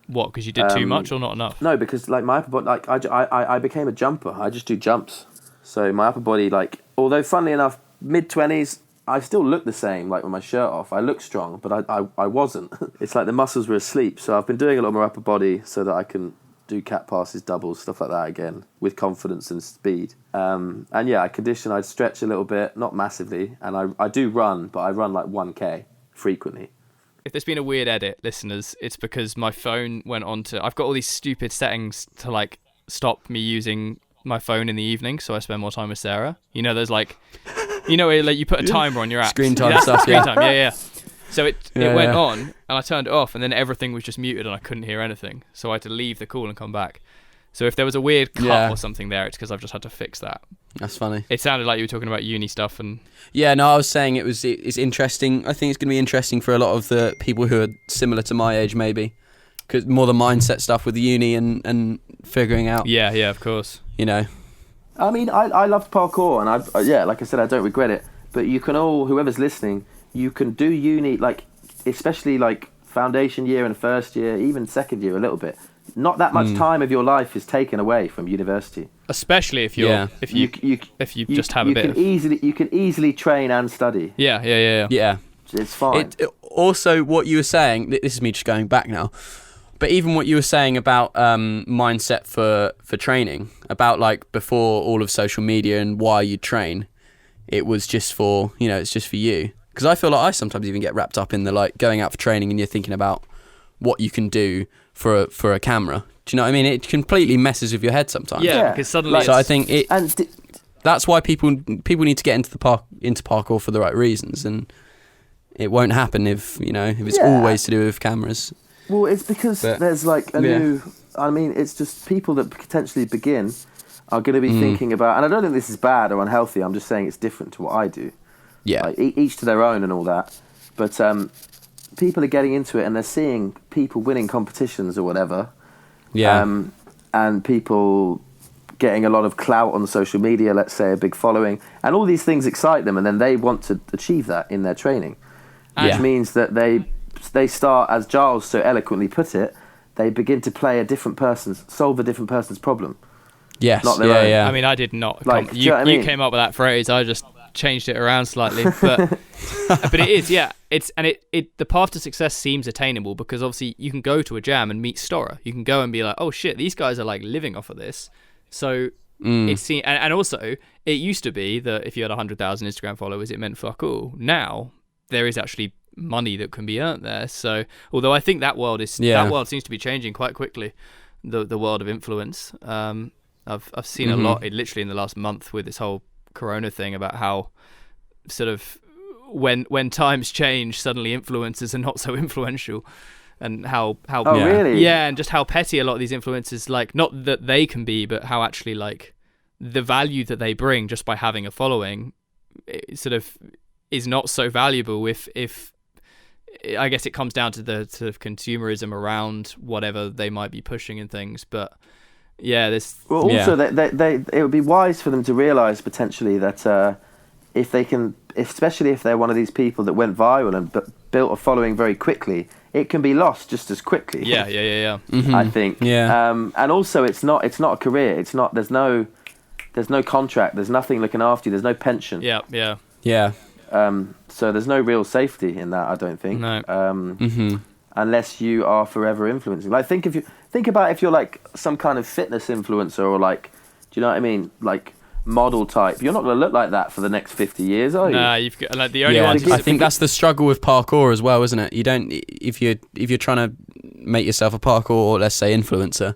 What? Because you did too much or not enough? No, because like my upper body, like I became a jumper. I just do jumps. So my upper body, like, although funnily enough, mid-20s, I still look the same. Like with my shirt off, I look strong, but I wasn't. It's like the muscles were asleep. So I've been doing a lot more upper body so that I can do cat passes, doubles, stuff like that again, with confidence and speed. And yeah, I condition, I'd stretch a little bit, not massively, and I do run, but I run like 1K frequently. If there's been a weird edit, listeners, it's because my phone went on to... I've got all these stupid settings to like stop me using my phone in the evening, so I spend more time with Sarah. You know, there's like... You know, like you put a timer on your app. Screen time stuff, screen time, yeah. So it went yeah. on, and I turned it off, and then everything was just muted, and I couldn't hear anything. So I had to leave the call and come back. So if there was a weird cut or something there, it's because I've just had to fix that. That's funny. It sounded like you were talking about uni stuff, and yeah, no, I was saying it's interesting. I think it's going to be interesting for a lot of the people who are similar to my age, maybe, because more the mindset stuff with the uni and figuring out. Yeah, of course. You know. I mean, I loved parkour, and like I said, I don't regret it. But you can all, whoever's listening, you can do uni, like, especially like foundation year and first year, even second year a little bit. Not that much time of your life is taken away from university. Especially if you're if you just have a bit. You can easily train and study. Yeah. It's fine. Also, what you were saying, this is me just going back now, but even what you were saying about mindset for training, about like before all of social media and why you train, it was just for, it's just for you. Because I feel like I sometimes even get wrapped up in the like going out for training and you're thinking about what you can do for a camera. Do you know what I mean? It completely messes with your head sometimes. Yeah, because suddenly. So I think that's why people need to get into parkour for the right reasons, and it won't happen if it's always to do with cameras. Well, it's because there's like a new. I mean, it's just people that potentially begin are going to be thinking about, and I don't think this is bad or unhealthy. I'm just saying it's different to what I do. Yeah, like, each to their own and all that. But people are getting into it and they're seeing people winning competitions or whatever. Yeah. And people getting a lot of clout on social media, let's say a big following, and all these things excite them, and then they want to achieve that in their training, which means that they start, as Giles so eloquently put it, they begin to solve a different person's problem. Yes, not their own. I mean, I did not. You came up with that phrase. I just changed it around slightly, but it is, It's the path to success seems attainable because obviously you can go to a jam and meet Stora. You can go and be like, oh shit, these guys are like living off of this. So and also it used to be that if you had 100,000 Instagram followers, it meant fuck all. Now there is actually money that can be earned there. So although I think that world seems to be changing quite quickly, the world of influence. I've seen a lot, literally in the last month with this whole Corona thing about how sort of when times change, suddenly influencers are not so influential, and how really? And just how petty a lot of these influencers, like, not that they can be, but how actually like the value that they bring just by having a following, it sort of is not so valuable if I guess it comes down to the sort of consumerism around whatever they might be pushing and things, but. Yeah, it would be wise for them to realise potentially that if they can, especially if they're one of these people that went viral and built a following very quickly, it can be lost just as quickly. Yeah. I think. Yeah. And also, it's not a career. It's not. There's no contract. There's nothing looking after you. There's no pension. Yeah. So there's no real safety in that, I don't think. No. Unless you are forever influencing. Like, think about if you're like some kind of fitness influencer or like, do you know what I mean? Like model type. You're not going to look like that for the next 50 years, are you? Nah, you've got like the only ones. I think that's the struggle with parkour as well, isn't it? You don't if you're trying to make yourself a parkour or let's say influencer,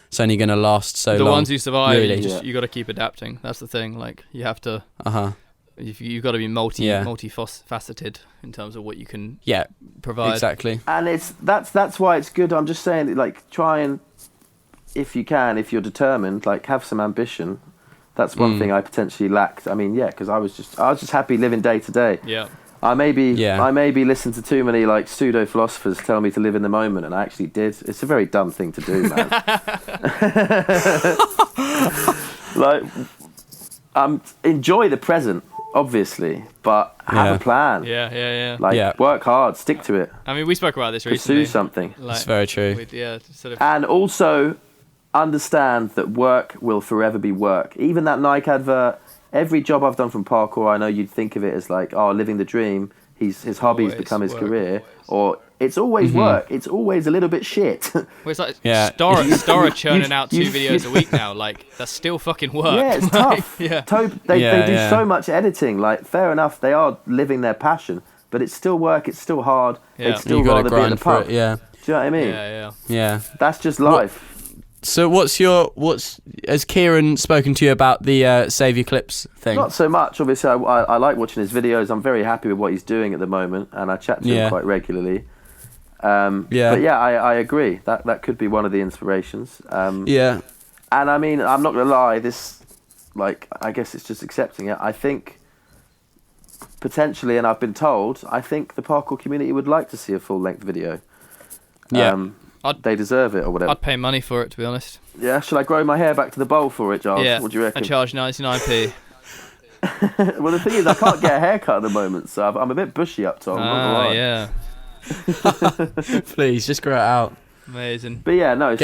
it's only going to last so long. The ones who survive, really. you got to keep adapting. That's the thing. Like you have to. You've got to be multifaceted in terms of what you can provide. Exactly. And that's why it's good. I'm just saying, like, try and, if you can, if you're determined, like, have some ambition. That's one thing I potentially lacked. I mean, because I was just happy living day to day. Yeah. I maybe listened to too many like pseudo philosophers tell me to live in the moment, and I actually did. It's a very dumb thing to do, man. Like, enjoy the present. Obviously, but have a plan. Yeah. Like, work hard, stick to it. I mean, we spoke about this recently. Pursue something. Like, that's very true. And also understand that work will forever be work. Even that Nike advert, every job I've done from parkour, I know you'd think of it as like, oh, living the dream. His hobby's become his career. Or it's always work. It's always a little bit shit. Well, it's like Stora churning out 2 videos a week now. Like, that's still fucking work. Yeah, it's tough. They do so much editing. Like, fair enough, they are living their passion, but it's still work. It's still hard. They'd still rather be in the pub. Do you know what I mean? Yeah. That's just life. So has Kieran spoken to you about the Save Your Clips thing? Not so much. Obviously, I like watching his videos. I'm very happy with what he's doing at the moment, and I chat to him quite regularly. But I agree. That could be one of the inspirations. And I mean, I'm not going to lie, this, like, I guess it's just accepting it. I think, potentially, and I've been told, I think the parkour community would like to see a full-length video. They deserve it or whatever. I'd pay money for it, to be honest. Yeah, should I grow my hair back to the bowl for it, Giles? Yeah, what do you reckon? and charge 99p. Well, the thing is, I can't get a haircut at the moment, so I'm a bit bushy up top. Yeah. Please, just grow it out. Amazing. But yeah, no,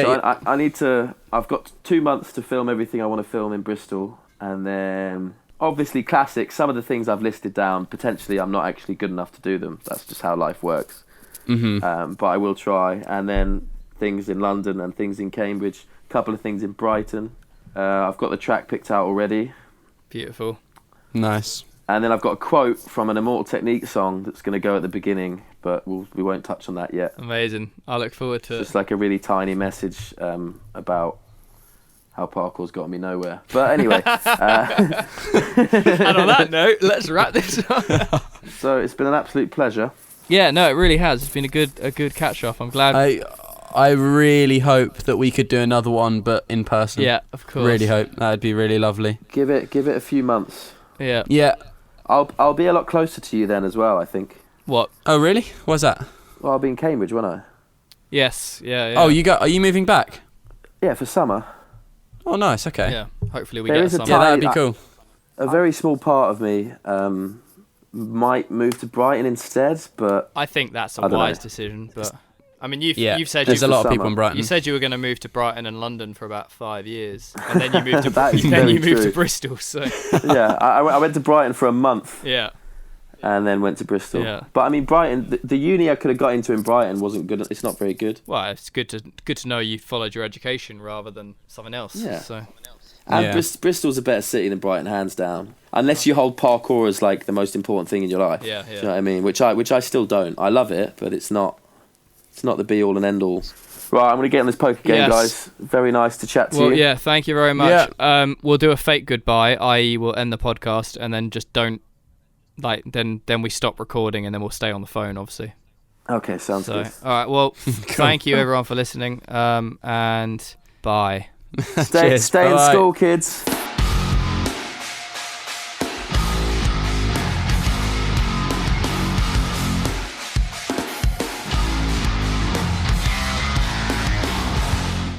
I need to... I've got 2 months to film everything I want to film in Bristol, and then... Obviously, classics. Some of the things I've listed down, potentially I'm not actually good enough to do them. That's just how life works. But I will try. And then things in London and things in Cambridge. A couple of things in Brighton. I've got the track picked out already. Beautiful. Nice. And then I've got a quote from an Immortal Technique song that's going to go at the beginning, but we won't touch on that yet. Amazing. I look forward to it. Just like a really tiny message about how parkour's gotten me nowhere. But anyway. And on that note, let's wrap this up. So it's been an absolute pleasure. Yeah, no, it really has. It's been a good catch-up. I'm glad. I really hope that we could do another one, but in person. Yeah, of course. Really hope. That'd be really lovely. Give it a few months. Yeah. Yeah. I'll be a lot closer to you then as well, I think. What? Oh, really? What's that? Well, I'll be in Cambridge, won't I? Yes. Yeah. Oh, are you moving back? Yeah, for summer. Oh, nice. Okay. Yeah. Hopefully we There get is a some. Yeah, that'd be cool. A very small part of me might move to Brighton instead, but I think that's a I don't wise know. decision. But I mean, you've said There's a lot of people summer. in Brighton. You said you were going to move to Brighton and London for about 5 years, and then you moved to That is then very you moved to true. Bristol. So yeah, I went to Brighton for a month yeah, and then went to Bristol. Yeah. But I mean, Brighton, the uni I could have got into in Brighton wasn't good. It's not very good. well, it's good to know you followed your education rather than something else. Yeah. So And Yeah. Bristol's a better city than Brighton, hands down. Unless you hold parkour as like the most important thing in your life. Yeah, Do you know what I mean? Which I still don't. I love it, but it's not the be all and end all. Right, I'm gonna get on this poker game, Yes. guys. Very nice to chat to well, you. yeah, thank you very much. We'll do a fake goodbye, i.e., we'll end the podcast and then just don't then we stop recording and then we'll stay on the phone, obviously. Okay, sounds So, good. all right. Well, thank you everyone for listening. And bye. Stay Cheers. in Bye. school, kids.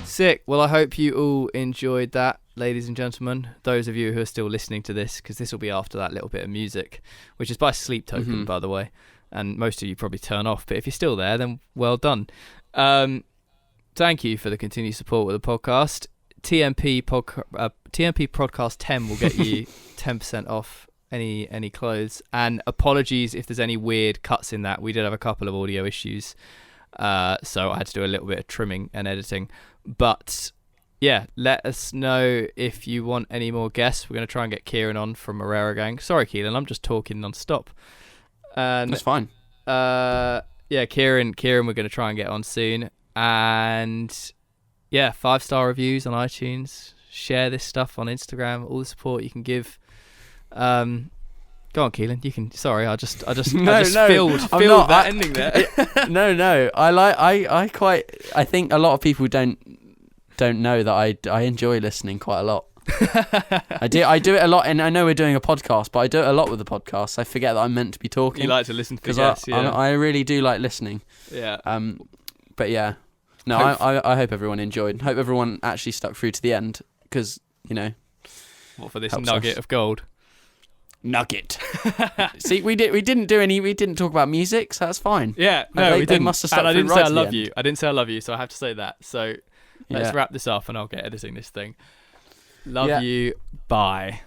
Sick. Well, I hope you all enjoyed that, ladies and gentlemen. Those of you who are still listening to this, because this will be after that little bit of music, which is by Sleep Token, by the way. And most of you probably turn off, but if you're still there, then well done. Thank you for the continued support with the podcast. TMP Prodcast 10 will get you 10% off any clothes. And apologies if there's any weird cuts in that. We did have a couple of audio issues, so I had to do a little bit of trimming and editing. But yeah, let us know if you want any more guests. We're going to try and get Kieran on from Marrera Gang. Sorry, Keelan, I'm just talking non-stop. And That's fine. yeah, Kieran, we're going to try and get on soon. And yeah, 5-star reviews on iTunes. Share this stuff on Instagram. All the support you can give. Go on, Keelan. You can. Sorry, I just filled that ending there. No. I think a lot of people don't know that I enjoy listening quite a lot. I do it a lot, and I know we're doing a podcast, but I do it a lot with the podcast. I forget that I'm meant to be talking. You like to listen to because guests, yeah. I really do like listening. Yeah. But yeah, no, I hope everyone enjoyed. Hope everyone actually stuck through to the end, because What for this helps nugget us. of gold? Nugget. See, we didn't talk about music, so that's fine. Yeah, no, They we didn't. must have stuck And I through didn't right say I to the love end. you. I didn't say I love you, so I have to say that. So let's Yeah. wrap this up, and I'll get editing this thing. Love Yeah. you. Bye.